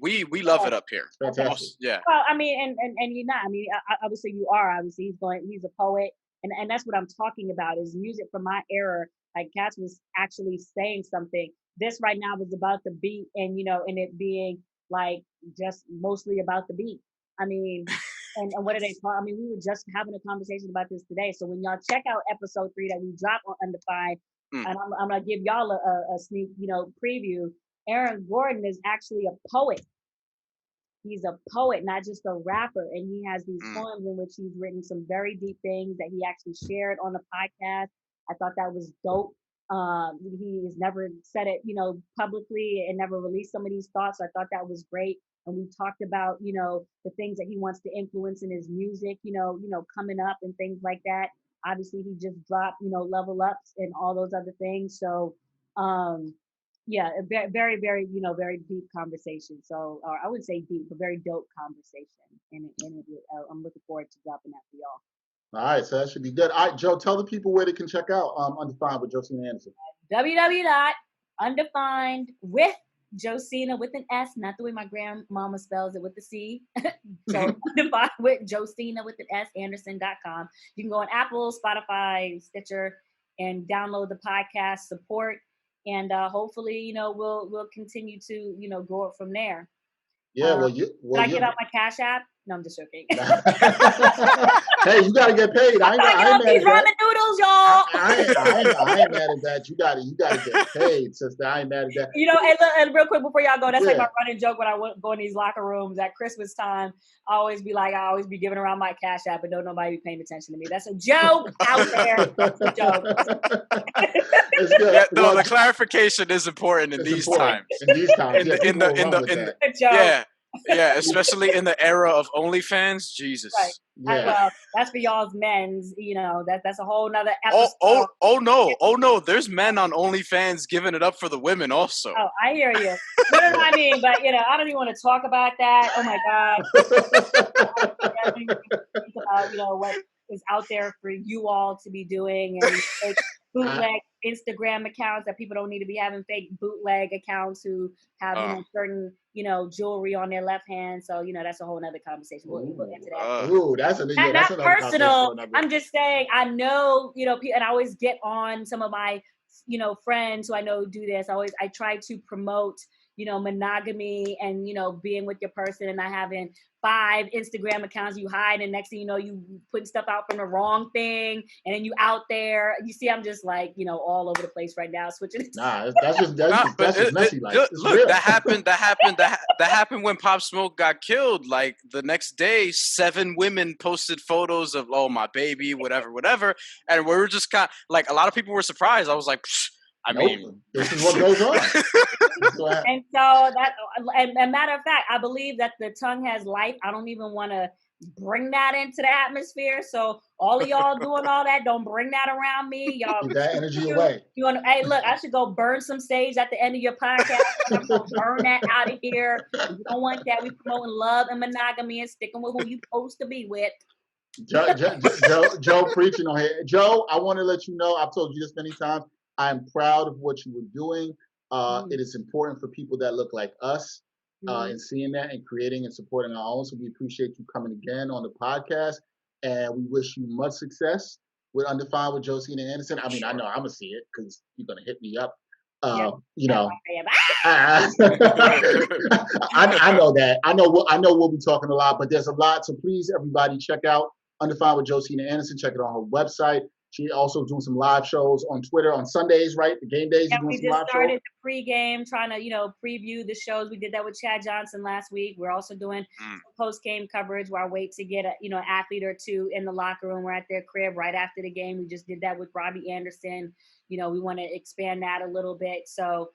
love it up here. Fantastic. Yeah. Well, I mean, and you're not. I mean, obviously you are. Obviously, he's a poet, and that's what I'm talking about. Is music from my era. Like Cass was actually saying something. This right now was about the beat, and and it being like just mostly about the beat. I mean. And what are they called? I mean, we were just having a conversation about this today. So when y'all check out episode 3 that we dropped on Undefined, and I'm gonna give y'all a sneak, preview. Aaron Gordon is actually a poet. He's a poet, not just a rapper, and he has these poems in which he's written some very deep things that he actually shared on the podcast. I thought that was dope. He has never said it, publicly and never released some of these thoughts. So I thought that was great. And we talked about, the things that he wants to influence in his music, coming up and things like that. Obviously, he just dropped, Level Ups and all those other things. So, yeah, a very, very, very deep conversation. So, or I wouldn't say deep, but very dope conversation. And I'm looking forward to dropping that for y'all. All right, so that should be good. All right, Joe, tell the people where they can check out Undefined with Josina Anderson. www.undefined with Josina with an S, not the way my grandmama spells it with the C. So Undefined with Josina with an S, Anderson.com. You can go on Apple, Spotify, Stitcher, and download the podcast, support, and hopefully, we'll continue to, grow it from there. Yeah, did I give out my Cash App? No, I'm just joking. Hey, you gotta get paid. I ain't mad at these ramen noodles, y'all. I ain't mad at that. You gotta get paid, sister. I ain't mad at that. And real quick before y'all go, that's like my running joke when I go in these locker rooms at Christmas time. I always be giving around my Cash App, but don't nobody be paying attention to me. That's a joke out there. That's a joke. It's good. Yeah, no, the clarification is important in these times. In these times, yeah, especially in the era of OnlyFans, Jesus. Right. Yeah. Well, that's for y'all's men's. That's a whole nother episode. Oh no! There's men on OnlyFans giving it up for the women also. Oh, I hear you. I mean, but I don't even want to talk about that. Oh my God. Think about what is out there for you all to be doing, and like bootleg Instagram accounts that people don't need to be having, fake bootleg accounts who have certain jewelry on their left hand. So that's a whole nother conversation. We'll get to that. Ooh, that's not personal. I'm just saying I know and I always get on some of my friends who I know do this. I try to promote monogamy and, being with your person and not having 5 Instagram accounts you hide, and next thing you know, you putting stuff out from the wrong thing, and then you out there. You see, I'm just like, all over the place right now, switching. Nah, that's just messy. Like, look, real. that happened when Pop Smoke got killed. Like the next day, 7 women posted photos of my baby, whatever, and we were just kind of like, a lot of people were surprised. I was like, I mean, this is what goes on. And so and matter of fact, I believe that the tongue has life. I don't even want to bring that into the atmosphere. So all of y'all doing all that, don't bring that around me. Y'all keep that energy away. Hey, look, I should go burn some sage at the end of your podcast. I'm gonna burn that out of here. You don't want that. We promoting love and monogamy and sticking with who you supposed to be with. Joe preaching on here. Joe, I want to let you know, I've told you this many times, I'm proud of what you were doing. It is important for people that look like us and seeing that and creating and supporting our own. So we appreciate you coming again on the podcast, and we wish you much success with Undefined with Josina Anderson. I mean, sure. I know I'm gonna see it because you're gonna hit me up. I know that. I know we'll be talking a lot, but there's a lot. So please, everybody, check out Undefined with Josina Anderson. Check it on her website. She also doing some live shows on Twitter on Sundays, right? The game days. Yeah, we just started the pregame, trying to, preview the shows. We did that with Chad Johnson last week. We're also doing post-game coverage while I wait to get an athlete or two in the locker room or at their crib right after the game. We just did that with Robbie Anderson. We want to expand that a little bit. So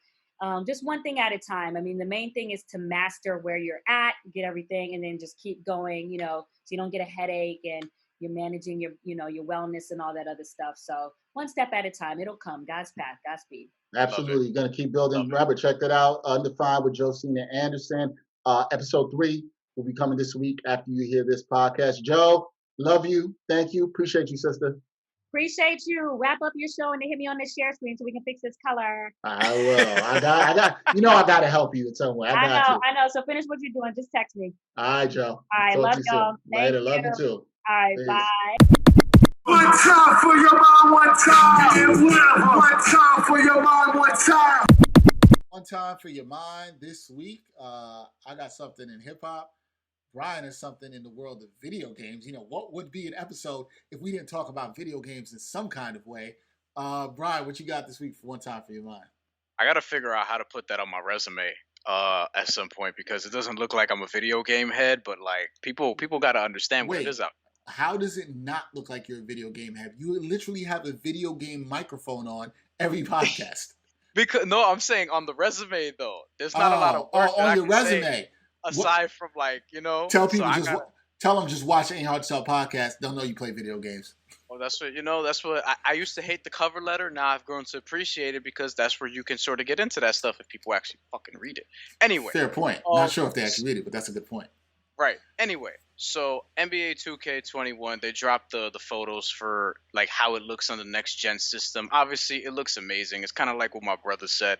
just one thing at a time. I mean, the main thing is to master where you're at, get everything, and then just keep going, so you don't get a headache and you're managing your, your wellness and all that other stuff. So one step at a time, it'll come. God's path, Godspeed. Absolutely. You're going to keep building. Remember, check that out. Undefined with Josina Anderson. Episode 3 will be coming this week after you hear this podcast. Joe, love you. Thank you. Appreciate you, sister. Appreciate you. Wrap up your show and then hit me on the share screen so we can fix this color. I will. I got. I got to help you in some way. I know. So finish what you're doing. Just text me. All right, Joe. All right. Love y'all. Later. Love you too. All right, peace. Bye. One time for your mind, one time. One time for your mind, one time. One time for your mind this week. I got something in hip hop. Brian has something in the world of video games. What would be an episode if we didn't talk about video games in some kind of way? Brian, what you got this week for One Time for Your Mind? I got to figure out how to put that on my resume at some point, because it doesn't look like I'm a video game head, but like people got to understand what it is out. How does it not look like you're a video game head? You literally have a video game microphone on every podcast. I'm saying on the resume though. There's not a lot of work on your resume. Aside from tell people tell them just watch Ain't Hard to Tell podcast. They'll know you play video games. Well, that's what I used to hate the cover letter. Now I've grown to appreciate it, because that's where you can sort of get into that stuff if people actually fucking read it. Anyway, fair point. Not sure if they actually read it, but that's a good point. Right. Anyway, so NBA 2K21, they dropped the photos for like how it looks on the next gen system. Obviously, it looks amazing. It's kind of like what my brother said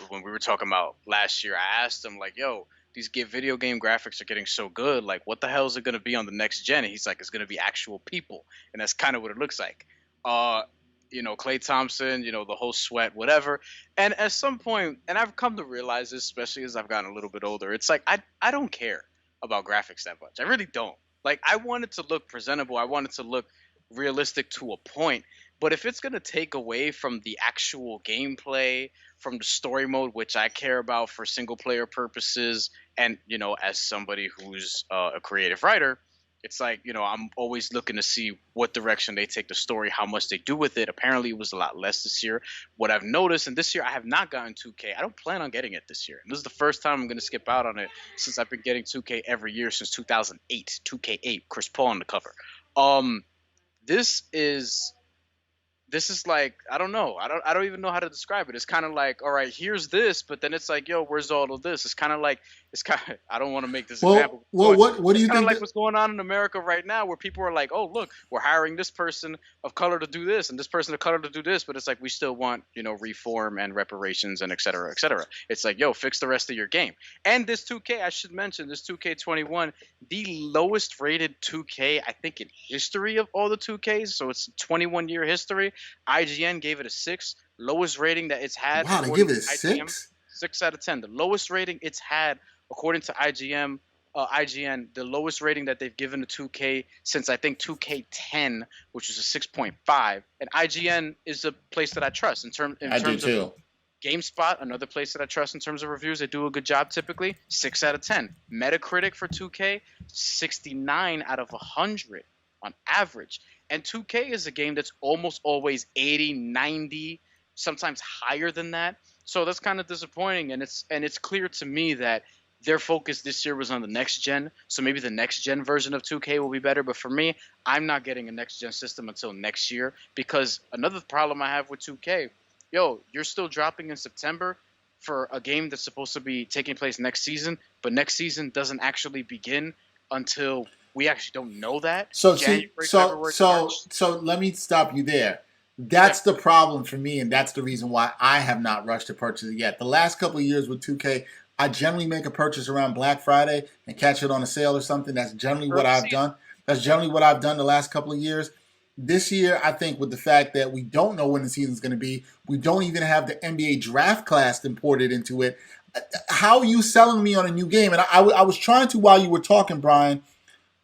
when we were talking about last year. I asked him like, "Yo, these video game graphics are getting so good. Like, what the hell is it going to be on the next gen?" And he's like, "It's going to be actual people," and that's kind of what it looks like. Klay Thompson, the whole sweat, whatever. And at some point, and I've come to realize this, especially as I've gotten a little bit older, it's like I don't care about graphics that much. I really don't. Like, I want it to look presentable. I want it to look realistic to a point. But if it's going to take away from the actual gameplay, from the story mode, which I care about for single player purposes, and, as somebody who's a creative writer, it's like, I'm always looking to see what direction they take the story, how much they do with it. Apparently, it was a lot less this year. What I've noticed, and this year I have not gotten 2K. I don't plan on getting it this year. And this is the first time I'm going to skip out on it since I've been getting 2K every year since 2008. 2K8, Chris Paul on the cover. This is like, I don't know. I don't even know how to describe it. It's kind of like, all right, here's this, but then it's like, yo, where's all of this? It's kind of like, I don't want to make this example. Well, what do you think? Kind of like what's going on in America right now, where people are like, oh, look, we're hiring this person of color to do this and this person of color to do this, but it's like, we still want, reform and reparations and et cetera, et cetera. It's like, yo, fix the rest of your game. And this 2K, I should mention, this 2K21, the lowest rated 2K, I think, in history of all the 2Ks. So it's 21-year history. IGN gave it a 6, lowest rating that it's had. Wow, they give it a 6? 6 out of 10. The lowest rating it's had, according to IGN, the lowest rating that they've given to 2K since I think 2K10, which was a 6.5. And IGN is a place that I trust in I do terms of too. GameSpot, another place that I trust in terms of reviews. They do a good job typically. 6 out of 10. Metacritic for 2K, 69 out of 100 on average. And 2K is a game that's almost always 80, 90, sometimes higher than that. So that's kind of disappointing. And it's clear to me that their focus this year was on the next gen. So maybe the next gen version of 2K will be better. But for me, I'm not getting a next gen system until next year, because another problem I have with 2K, you're still dropping in September for a game that's supposed to be taking place next season, but next season doesn't actually begin until we actually don't know that. So January, so February, March. let me stop you there. That's the problem for me, and that's the reason why I have not rushed to purchase it yet. The last couple of years with 2K, I generally make a purchase around Black Friday and catch it on a sale or something. That's generally what I've done. That's generally what I've done the last couple of years. This year, I think with the fact that we don't know when the season's going to be, we don't even have the NBA draft class imported into it. How are you selling me on a new game? And I was trying to, while you were talking, Brian,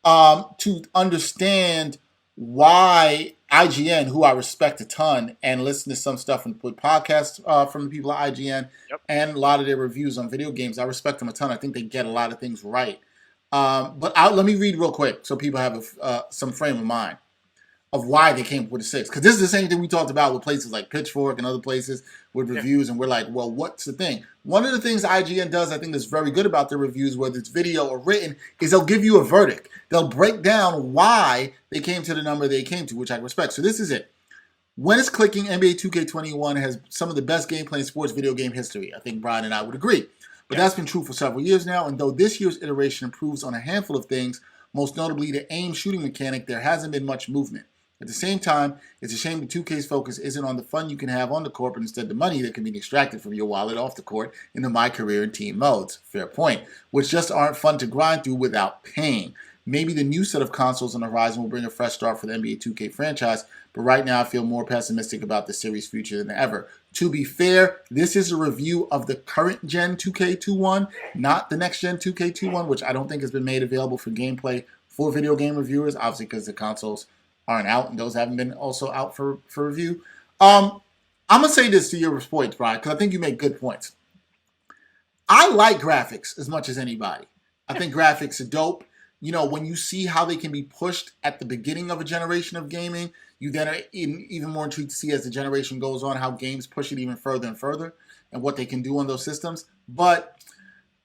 to understand why IGN, who I respect a ton, and listen to some stuff and put podcasts from the people at IGN and a lot of their reviews on video games. I respect them a ton. I think they get a lot of things right. But let me read real quick so people have some frame of mind of why they came up with a 6. Because this is the same thing we talked about with places like Pitchfork and other places with reviews, and we're like, well, what's the thing? One of the things IGN does, I think, that's very good about their reviews, whether it's video or written, is they'll give you a verdict. They'll break down why they came to the number they came to, which I respect. So this is it. When it's clicking, NBA 2K21 has some of the best gameplay in sports video game history. I think Brian and I would agree. But that's been true for several years now, and though this year's iteration improves on a handful of things, most notably the aim shooting mechanic, there hasn't been much movement. At the same time, it's a shame that 2K's focus isn't on the fun you can have on the court, but instead the money that can be extracted from your wallet off the court in the My Career and Team modes. Fair point. Which just aren't fun to grind through without paying. Maybe the new set of consoles on the horizon will bring a fresh start for the NBA 2K franchise, but right now I feel more pessimistic about the series' future than ever. To be fair, this is a review of the current gen 2K21, not the next gen 2K21, which I don't think has been made available for gameplay for video game reviewers, obviously because the consoles aren't out, and those haven't been also out for review. I'm going to say this to your points, Brian, because I think you make good points. I like graphics as much as anybody. I think graphics are dope. You know, when you see how they can be pushed at the beginning of a generation of gaming, you then are even more intrigued to see as the generation goes on how games push it even further and further and what they can do on those systems. But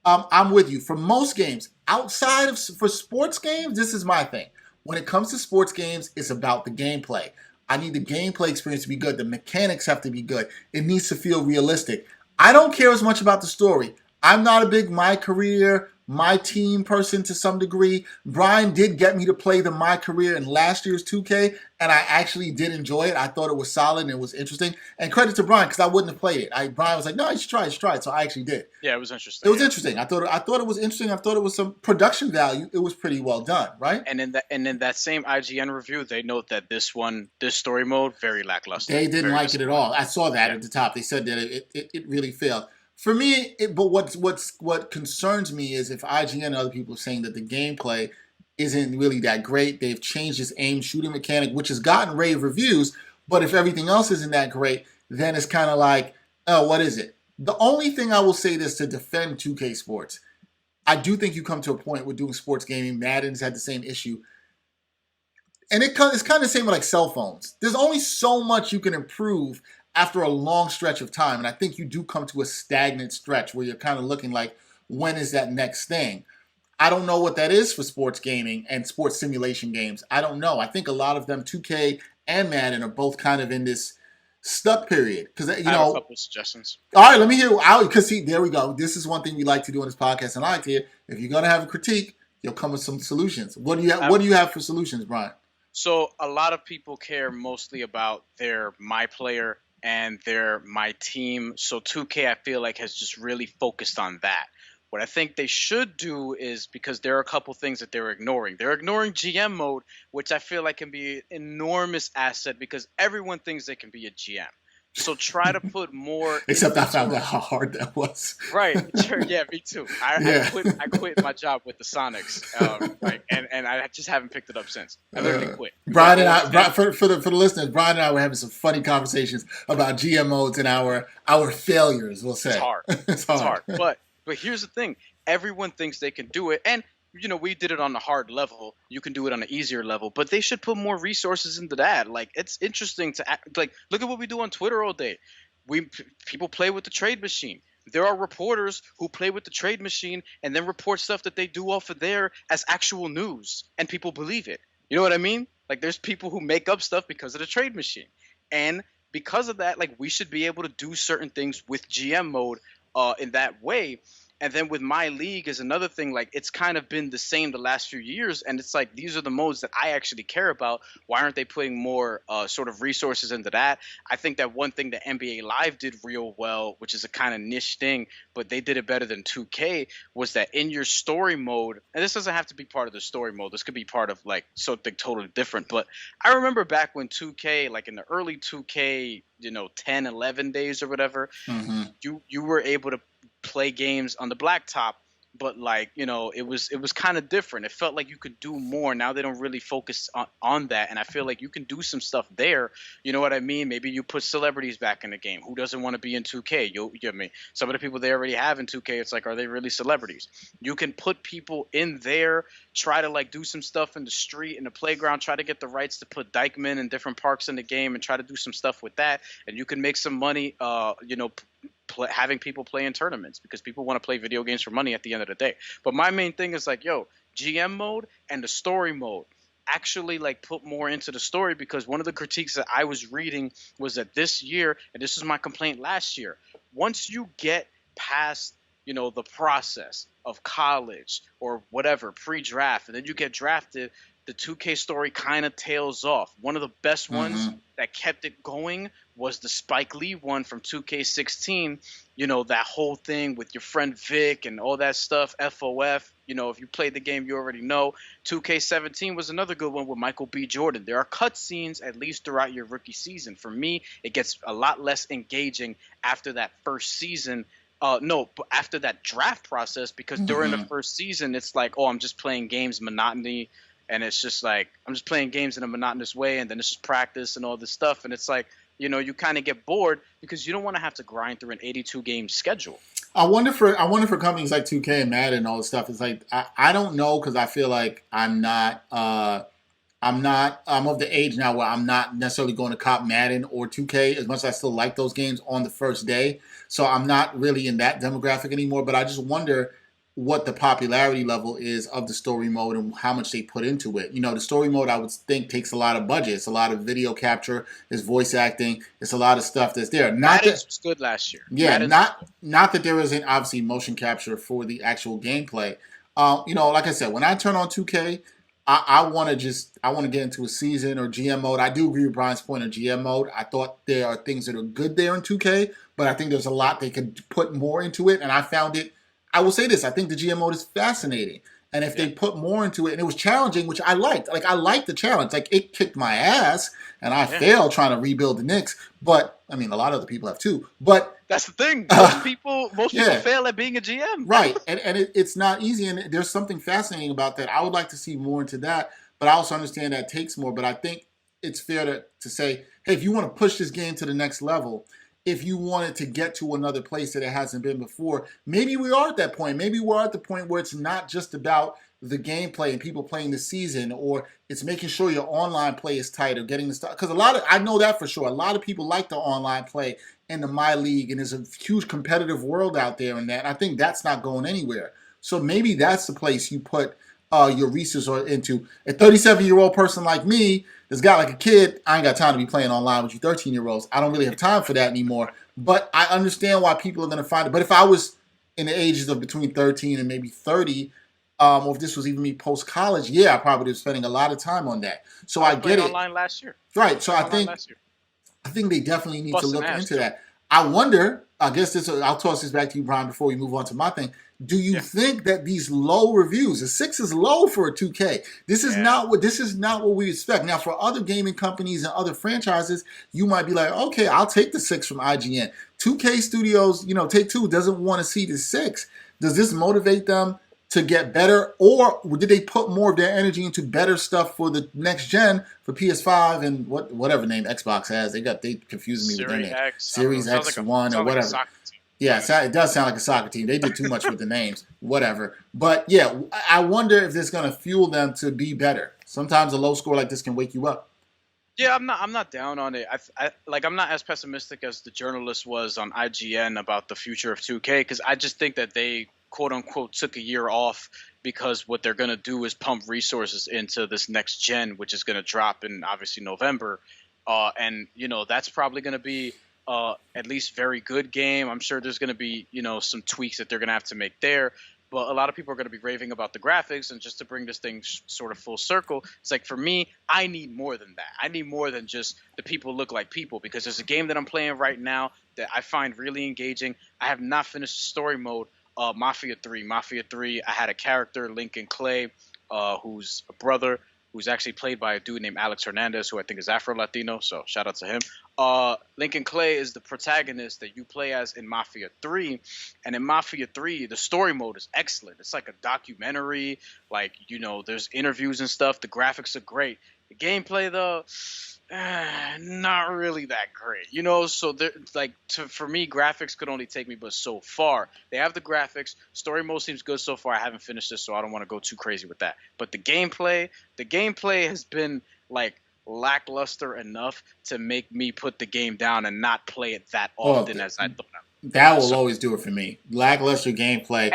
I'm with you. For most games, outside of for sports games, this is my thing. When it comes to sports games, it's about the gameplay. I need the gameplay experience to be good. The mechanics have to be good. It needs to feel realistic. I don't care as much about the story. I'm not a big My Career, My Team person to some degree. Brian did get me to play the My Career in last year's 2K, and I actually did enjoy it. I thought it was solid and it was interesting. And credit to Brian, because I wouldn't have played it. Brian was like, no, you should try it. So I actually did. Yeah, it was interesting. It was interesting. I thought it was interesting. I thought it was some production value. It was pretty well done, right? And in that same IGN review, they note that this story mode, very lackluster. They didn't like it at all. I saw that at the top. They said that it really failed. For me, but what concerns me is if IGN and other people are saying that the gameplay isn't really that great. They've changed this aim shooting mechanic, which has gotten rave reviews. But if everything else isn't that great, then it's kind of like, oh, what is it? The only thing I will say this to defend 2K Sports, I do think you come to a point with doing sports gaming. Madden's had the same issue. And it's kind of the same with like cell phones. There's only so much you can improve after a long stretch of time. And I think you do come to a stagnant stretch where you're kind of looking like, when is that next thing? I don't know what that is for sports gaming and sports simulation games. I don't know. I think a lot of them, 2K and Madden, are both kind of in this stuck period. Because I have a couple suggestions. All right, let me hear. Because see, there we go. This is one thing we like to do on this podcast, and I like to hear. If you're gonna have a critique, you'll come with some solutions. What do you have for solutions, Brian? So a lot of people care mostly about their My Player and their My Team. So 2K, I feel like, has just really focused on that. What I think they should do is, because there are a couple things that they're ignoring. They're ignoring GM mode, which I feel like can be an enormous asset because everyone thinks they can be a GM. So try to put more. Except I found out how hard that was. Right. Sure. Yeah, me too. Yeah. I quit my job with the Sonics. And I just haven't picked it up since. I literally quit. Brian and I, for the listeners, Brian and I were having some funny conversations about GM modes and our failures. We'll say it's hard. It's hard. But here's the thing: everyone thinks they can do it, and we did it on a hard level. You can do it on an easier level, but they should put more resources into that. Like, it's interesting to look at what we do on Twitter all day. People play with the trade machine. There are reporters who play with the trade machine and then report stuff that they do off of there as actual news, and people believe it. You know what I mean? Like, there's people who make up stuff because of the trade machine, and because of that, like, we should be able to do certain things with GM mode in that way. And then with my league is another thing. Like, it's kind of been the same the last few years, and it's like, these are the modes that I actually care about. Why aren't they putting more sort of resources into that? I think that one thing that NBA Live did real well, which is a kind of niche thing, but they did it better than 2K, was that in your story mode, and this doesn't have to be part of the story mode, this could be part of like something totally different, but I remember back when 2K, like in the early 2K, 10, 11 days or whatever, you were able to play games on the blacktop, but like, it was kind of different. It felt like you could do more. Now they don't really focus on that, and I feel like you can do some stuff there. You know what I mean? Maybe you put celebrities back in the game. Who doesn't want to be in 2K? You get me? Some of the people they already have in 2K, it's like, are they really celebrities? You can put people in there, try to like do some stuff in the street, in the playground, try to get the rights to put Dykeman in different parks in the game and try to do some stuff with that, and you can make some money, having people play in tournaments, because people want to play video games for money at the end of the day. But my main thing is like, GM mode and the story mode, actually like put more into the story, because one of the critiques that I was reading was that this year, and this was my complaint last year, once you get past the process of college or whatever, pre-draft, and then you get drafted, the 2K story kind of tails off. One of the best ones that kept it going was the Spike Lee one from 2K16. That whole thing with your friend Vic and all that stuff, FOF. If you played the game, you already know. 2K17 was another good one with Michael B. Jordan. There are cutscenes at least throughout your rookie season. For me, it gets a lot less engaging after that first season. But after that draft process, because during the first season, it's like, I'm just playing games, monotony. And it's just like, I'm just playing games in a monotonous way, and then it's just practice and all this stuff. And it's like, you kind of get bored because you don't want to have to grind through an 82-game schedule. I wonder for companies like 2K and Madden and all this stuff. It's like, I don't know, because I feel like I'm of the age now where I'm not necessarily going to cop Madden or 2K, as much as I still like those games on the first day. So I'm not really in that demographic anymore. But I just wonder what the popularity level is of the story mode and how much they put into it. The story mode, I would think, takes a lot of budget. It's a lot of video capture, it's voice acting, it's a lot of stuff that's there. Madden was good last year. Yeah, not that there isn't obviously motion capture for the actual gameplay. Like I said, when I turn on 2K, I want to get into a season or GM mode. I do agree with Brian's point on GM mode. I thought there are things that are good there in 2K, but I think there's a lot they could put more into it, and I found it. I will say this, I think the GM mode is fascinating. And if they put more into it, and it was challenging, which I liked. Like, I liked the challenge. Like, it kicked my ass, and I failed trying to rebuild the Knicks. But, I mean, a lot of other people have too. But that's the thing. Most people fail at being a GM. Right. And it's not easy, and there's something fascinating about that. I would like to see more into that, but I also understand that it takes more. But I think it's fair to say, hey, if you want to push this game to the next level, if you wanted to get to another place that it hasn't been before, maybe we are at that point. Maybe we're at the point where it's not just about the gameplay and people playing the season, or it's making sure your online play is tight or getting the stuff. Because I know that for sure. A lot of people like the online play in the My League, and there's a huge competitive world out there in that. And I think that's not going anywhere. So maybe that's the place you put your resources into. A 37-year-old person like me that's got like a kid, I ain't got time to be playing online with you 13-year-olds. I don't really have time for that anymore. But I understand why people are going to find it. But if I was in the ages of between 13 and maybe 30, or if this was even me post-college, I probably was spending a lot of time on that. So I get it. Online last year. Right. So I think they definitely need to look into that. I wonder. I guess this. I'll toss this back to you, Brian, before we move on to my thing. Do you think that these low reviews, a 6 is low for a 2K? This is not what we expect. Now, for other gaming companies and other franchises, you might be like, okay, I'll take the 6 from IGN. 2K Studios, Take-Two doesn't want to see the 6. Does this motivate them to get better, or did they put more of their energy into better stuff for the next gen for PS5 and whatever name Xbox has? They confusing me with their name. Series X1 or whatever. Yeah, it does sound like a soccer team. They did too much with the names, whatever. But yeah, I wonder if this is going to fuel them to be better. Sometimes a low score like this can wake you up. Yeah, I'm not down on it. I'm not as pessimistic as the journalist was on IGN about the future of 2K, because I just think that they quote unquote took a year off because what they're gonna do is pump resources into this next gen, which is gonna drop in obviously November, and that's probably gonna be at least very good game. I'm sure there's gonna be some tweaks that they're gonna have to make there. But a lot of people are going to be raving about the graphics, and just to bring this thing sort of full circle, it's like for me, I need more than that. I need more than just the people look like people, because there's a game that I'm playing right now that I find really engaging. I have not finished the story mode. Mafia 3. Mafia 3, I had a character, Lincoln Clay, who's a brother, who's actually played by a dude named Alex Hernandez, who I think is Afro-Latino, so shout out to him. Lincoln Clay is the protagonist that you play as in Mafia 3, and in Mafia 3, the story mode is excellent. It's like a documentary, there's interviews and stuff. The graphics are great. The gameplay, though, not really that great, so for me, graphics could only take me but so far. They have the graphics. Story mode seems good so far. I haven't finished this, so I don't want to go too crazy with that. But the gameplay has been lackluster enough to make me put the game down and not play it that often as I thought. That will always do it for me. Lackluster gameplay.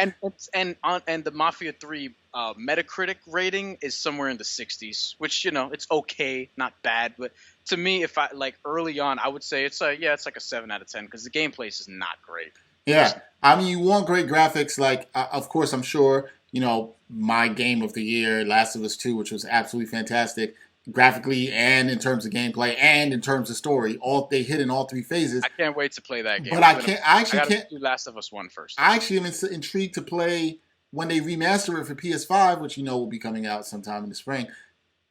And the Mafia 3 Metacritic rating is somewhere in the 60s, which it's okay, not bad. But to me, if I early on, I would say it's like a 7 out of 10, because the gameplay is not great. Yeah, I mean, you want great graphics. Of course, I'm sure my game of the year, Last of Us 2, which was absolutely fantastic. Graphically and in terms of gameplay and in terms of story, they hit in all three phases. I can't wait to play that game. But I can't do Last of Us 1 first. I actually am intrigued to play when they remaster it for PS5, which will be coming out sometime in the spring,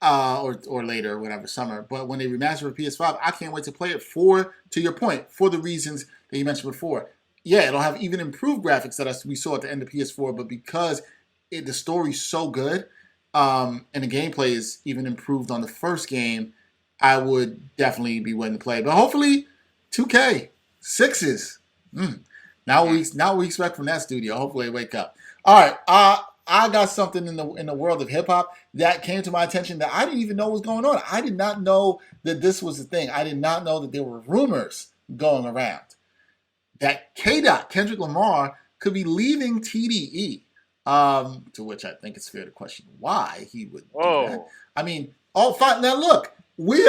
or later, whatever, summer. But when they remaster for PS5, I can't wait to play it to your point, for the reasons that you mentioned before. Yeah, it'll have even improved graphics that we saw at the end of PS4, but because the story's so good, and the gameplay is even improved on the first game, I would definitely be willing to play. But hopefully, 2K 6s. Now we expect from that studio. Hopefully, they wake up. All right, I got something in the world of hip hop that came to my attention that I didn't even know was going on. I did not know that this was a thing. I did not know that there were rumors going around that Kendrick Lamar could be leaving TDE. To which I think it's fair to question why he would do that. I mean, fine. Now look, we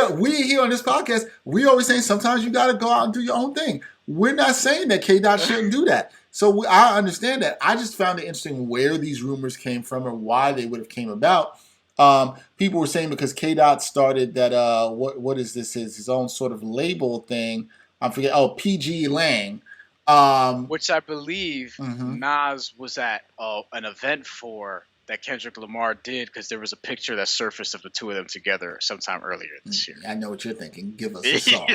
here on this podcast, we always saying sometimes you got to go out and do your own thing. We're not saying that K-Dot shouldn't do that. So I understand that. I just found it interesting where these rumors came from or why they would have came about. People were saying because K-Dot started that, what is this, his own sort of label thing. I forget. Oh, PG Lang. Which I believe Nas was at an event for that Kendrick Lamar did, because there was a picture that surfaced of the two of them together sometime earlier this year. I know what you're thinking. Give us a song.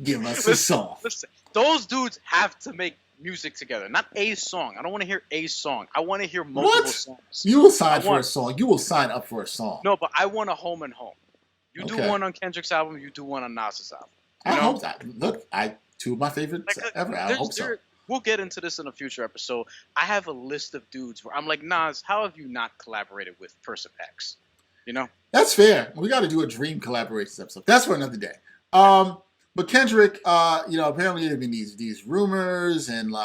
Give us a song. Listen, those dudes have to make music together. Not a song. I don't want to hear a song. I want to hear multiple songs. You will sign for a song. You will sign up for a song. No, but I want a home and home. You do one on Kendrick's album. You do one on Nas's album. I hope that. Look, two of my favorites ever. I hope so. We'll get into this in a future episode. I have a list of dudes where I'm like, Nas, how have you not collaborated with Person X? That's fair. We got to do a dream collaborations episode. That's for another day. But Kendrick, apparently there have been these rumors, and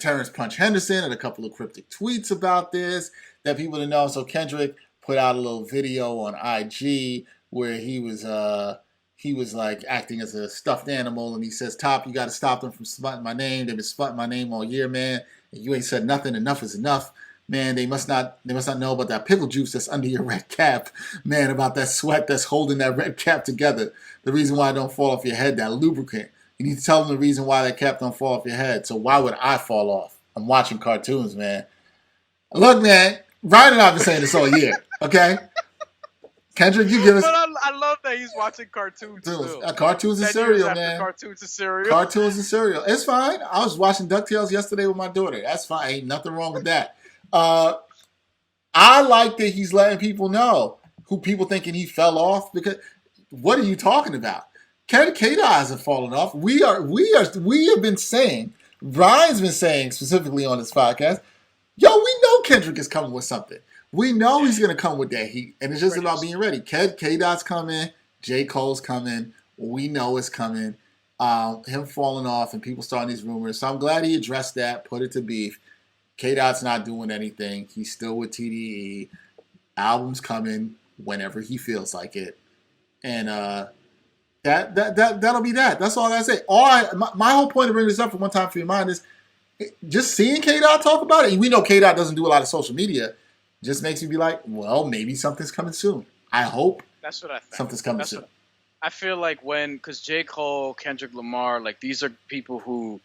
Terrence Punch Henderson had a couple of cryptic tweets about this that people didn't know. So Kendrick put out a little video on IG where he was acting as a stuffed animal, and he says, "Top, you got to stop them from sputting my name. They've been sputting my name all year, man. And you ain't said nothing. Enough is enough, man. They must not know about that pickle juice that's under your red cap, man. About that sweat that's holding that red cap together. The reason why it don't fall off your head, that lubricant. You need to tell them the reason why that cap don't fall off your head. So why would I fall off? I'm watching cartoons, man. Look, man, Ryan and I have been saying this all year, okay? Kendrick, you give us... But I love that he's watching cartoons still. Cartoons and 10 cereal, years after man. Cartoons and cereal. Cartoons and cereal. It's fine. I was watching DuckTales yesterday with my daughter. That's fine. Ain't nothing wrong with that. I like that he's letting people know who people thinking he fell off, because what are you talking about? K-Dot hasn't fallen off. We have been saying, Brian's been saying specifically on this podcast, yo, we know Kendrick is coming with something. We know he's going to come with that heat, and it's just about being ready. K-Dot's coming. J. Cole's coming. We know it's coming. Him falling off and people starting these rumors. So I'm glad he addressed that, put it to beef. K-Dot's not doing anything. He's still with TDE. Album's coming whenever he feels like it. And that'll be that. That's all I say. My whole point of bringing this up for one time for your mind is just seeing K-Dot talk about it. And we know K-Dot doesn't do a lot of social media. Just makes me be like, well, maybe something's coming soon. I hope that's what I think. Something's coming soon. I feel like because J. Cole, Kendrick Lamar, like these are people who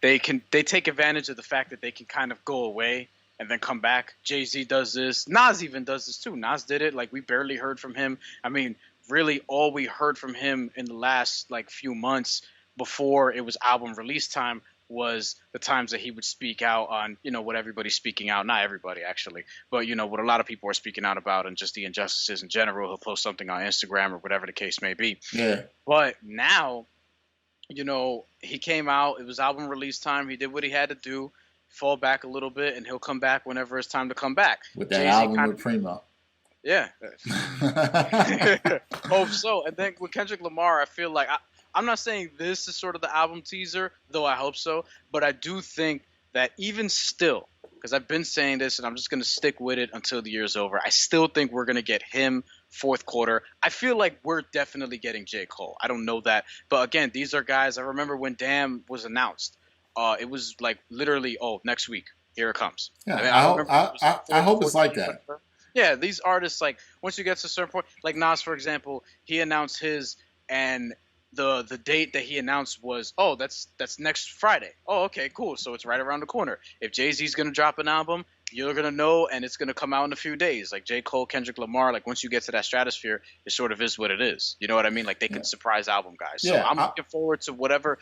they take advantage of the fact that they can kind of go away and then come back. Jay-Z does this. Nas even does this too. Nas did it. Like we barely heard from him. I mean, really all we heard from him in the last like few months before it was album release time was the times that he would speak out on, what everybody's speaking out. Not everybody, actually. But, what a lot of people are speaking out about and just the injustices in general. He'll post something on Instagram or whatever the case may be. Yeah. But now, he came out. It was album release time. He did what he had to do, fall back a little bit, and he'll come back whenever it's time to come back. With that album with Primo. Yeah. Hope so. And then with Kendrick Lamar, I feel like I'm not saying this is sort of the album teaser, though I hope so, but I do think that even still, because I've been saying this and I'm just going to stick with it until the year's over, I still think we're going to get him fourth quarter. I feel like we're definitely getting J. Cole. I don't know that. But again, these are guys, I remember when Damn was announced, it was like literally, next week, here it comes. Yeah, I hope it's like that. Yeah, these artists, like, once you get to a certain point, like Nas, for example, he announced his, and the date that he announced was, that's next Friday. Oh, okay, cool. So it's right around the corner. If Jay-Z's going to drop an album, you're going to know, and it's going to come out in a few days. Like J. Cole, Kendrick Lamar, like once you get to that stratosphere, it sort of is what it is. You know what I mean? Like they can surprise album guys. So I'm looking forward to whatever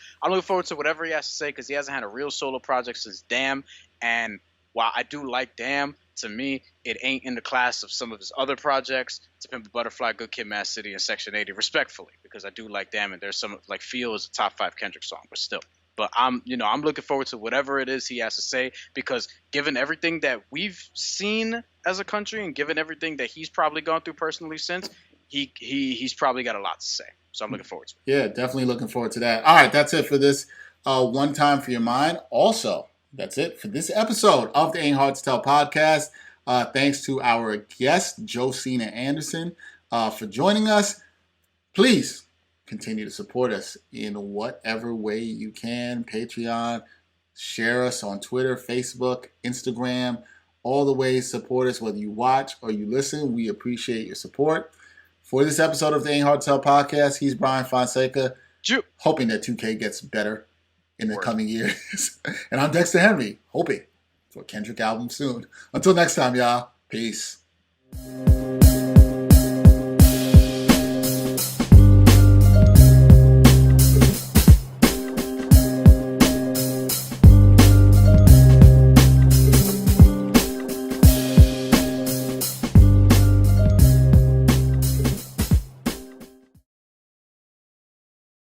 he has to say, because he hasn't had a real solo project since Damn. And while I do like Damn, to me, it ain't in the class of some of his other projects. To Pimp a Butterfly, Good Kid, Mad City, and Section 80, respectfully, because I do like Damn, and there's some, like, Feel is a top 5 Kendrick song, but still. But I'm looking forward to whatever it is he has to say, because given everything that we've seen as a country and given everything that he's probably gone through personally since, he's probably got a lot to say. So I'm looking forward to it. Yeah, definitely looking forward to that. All right, that's it for this One Time for Your Mind. Also, that's it for this episode of the Ain't Hard to Tell podcast. Thanks to our guest, Josina Anderson, for joining us. Please continue to support us in whatever way you can. Patreon, share us on Twitter, Facebook, Instagram, all the ways support us, whether you watch or you listen. We appreciate your support. For this episode of the Ain't Hard to Tell podcast, he's Brian Fonseca, hoping that 2K gets better in the coming years. And I'm Dexter Henry, hoping for a Kendrick album soon. Until next time, y'all. Peace.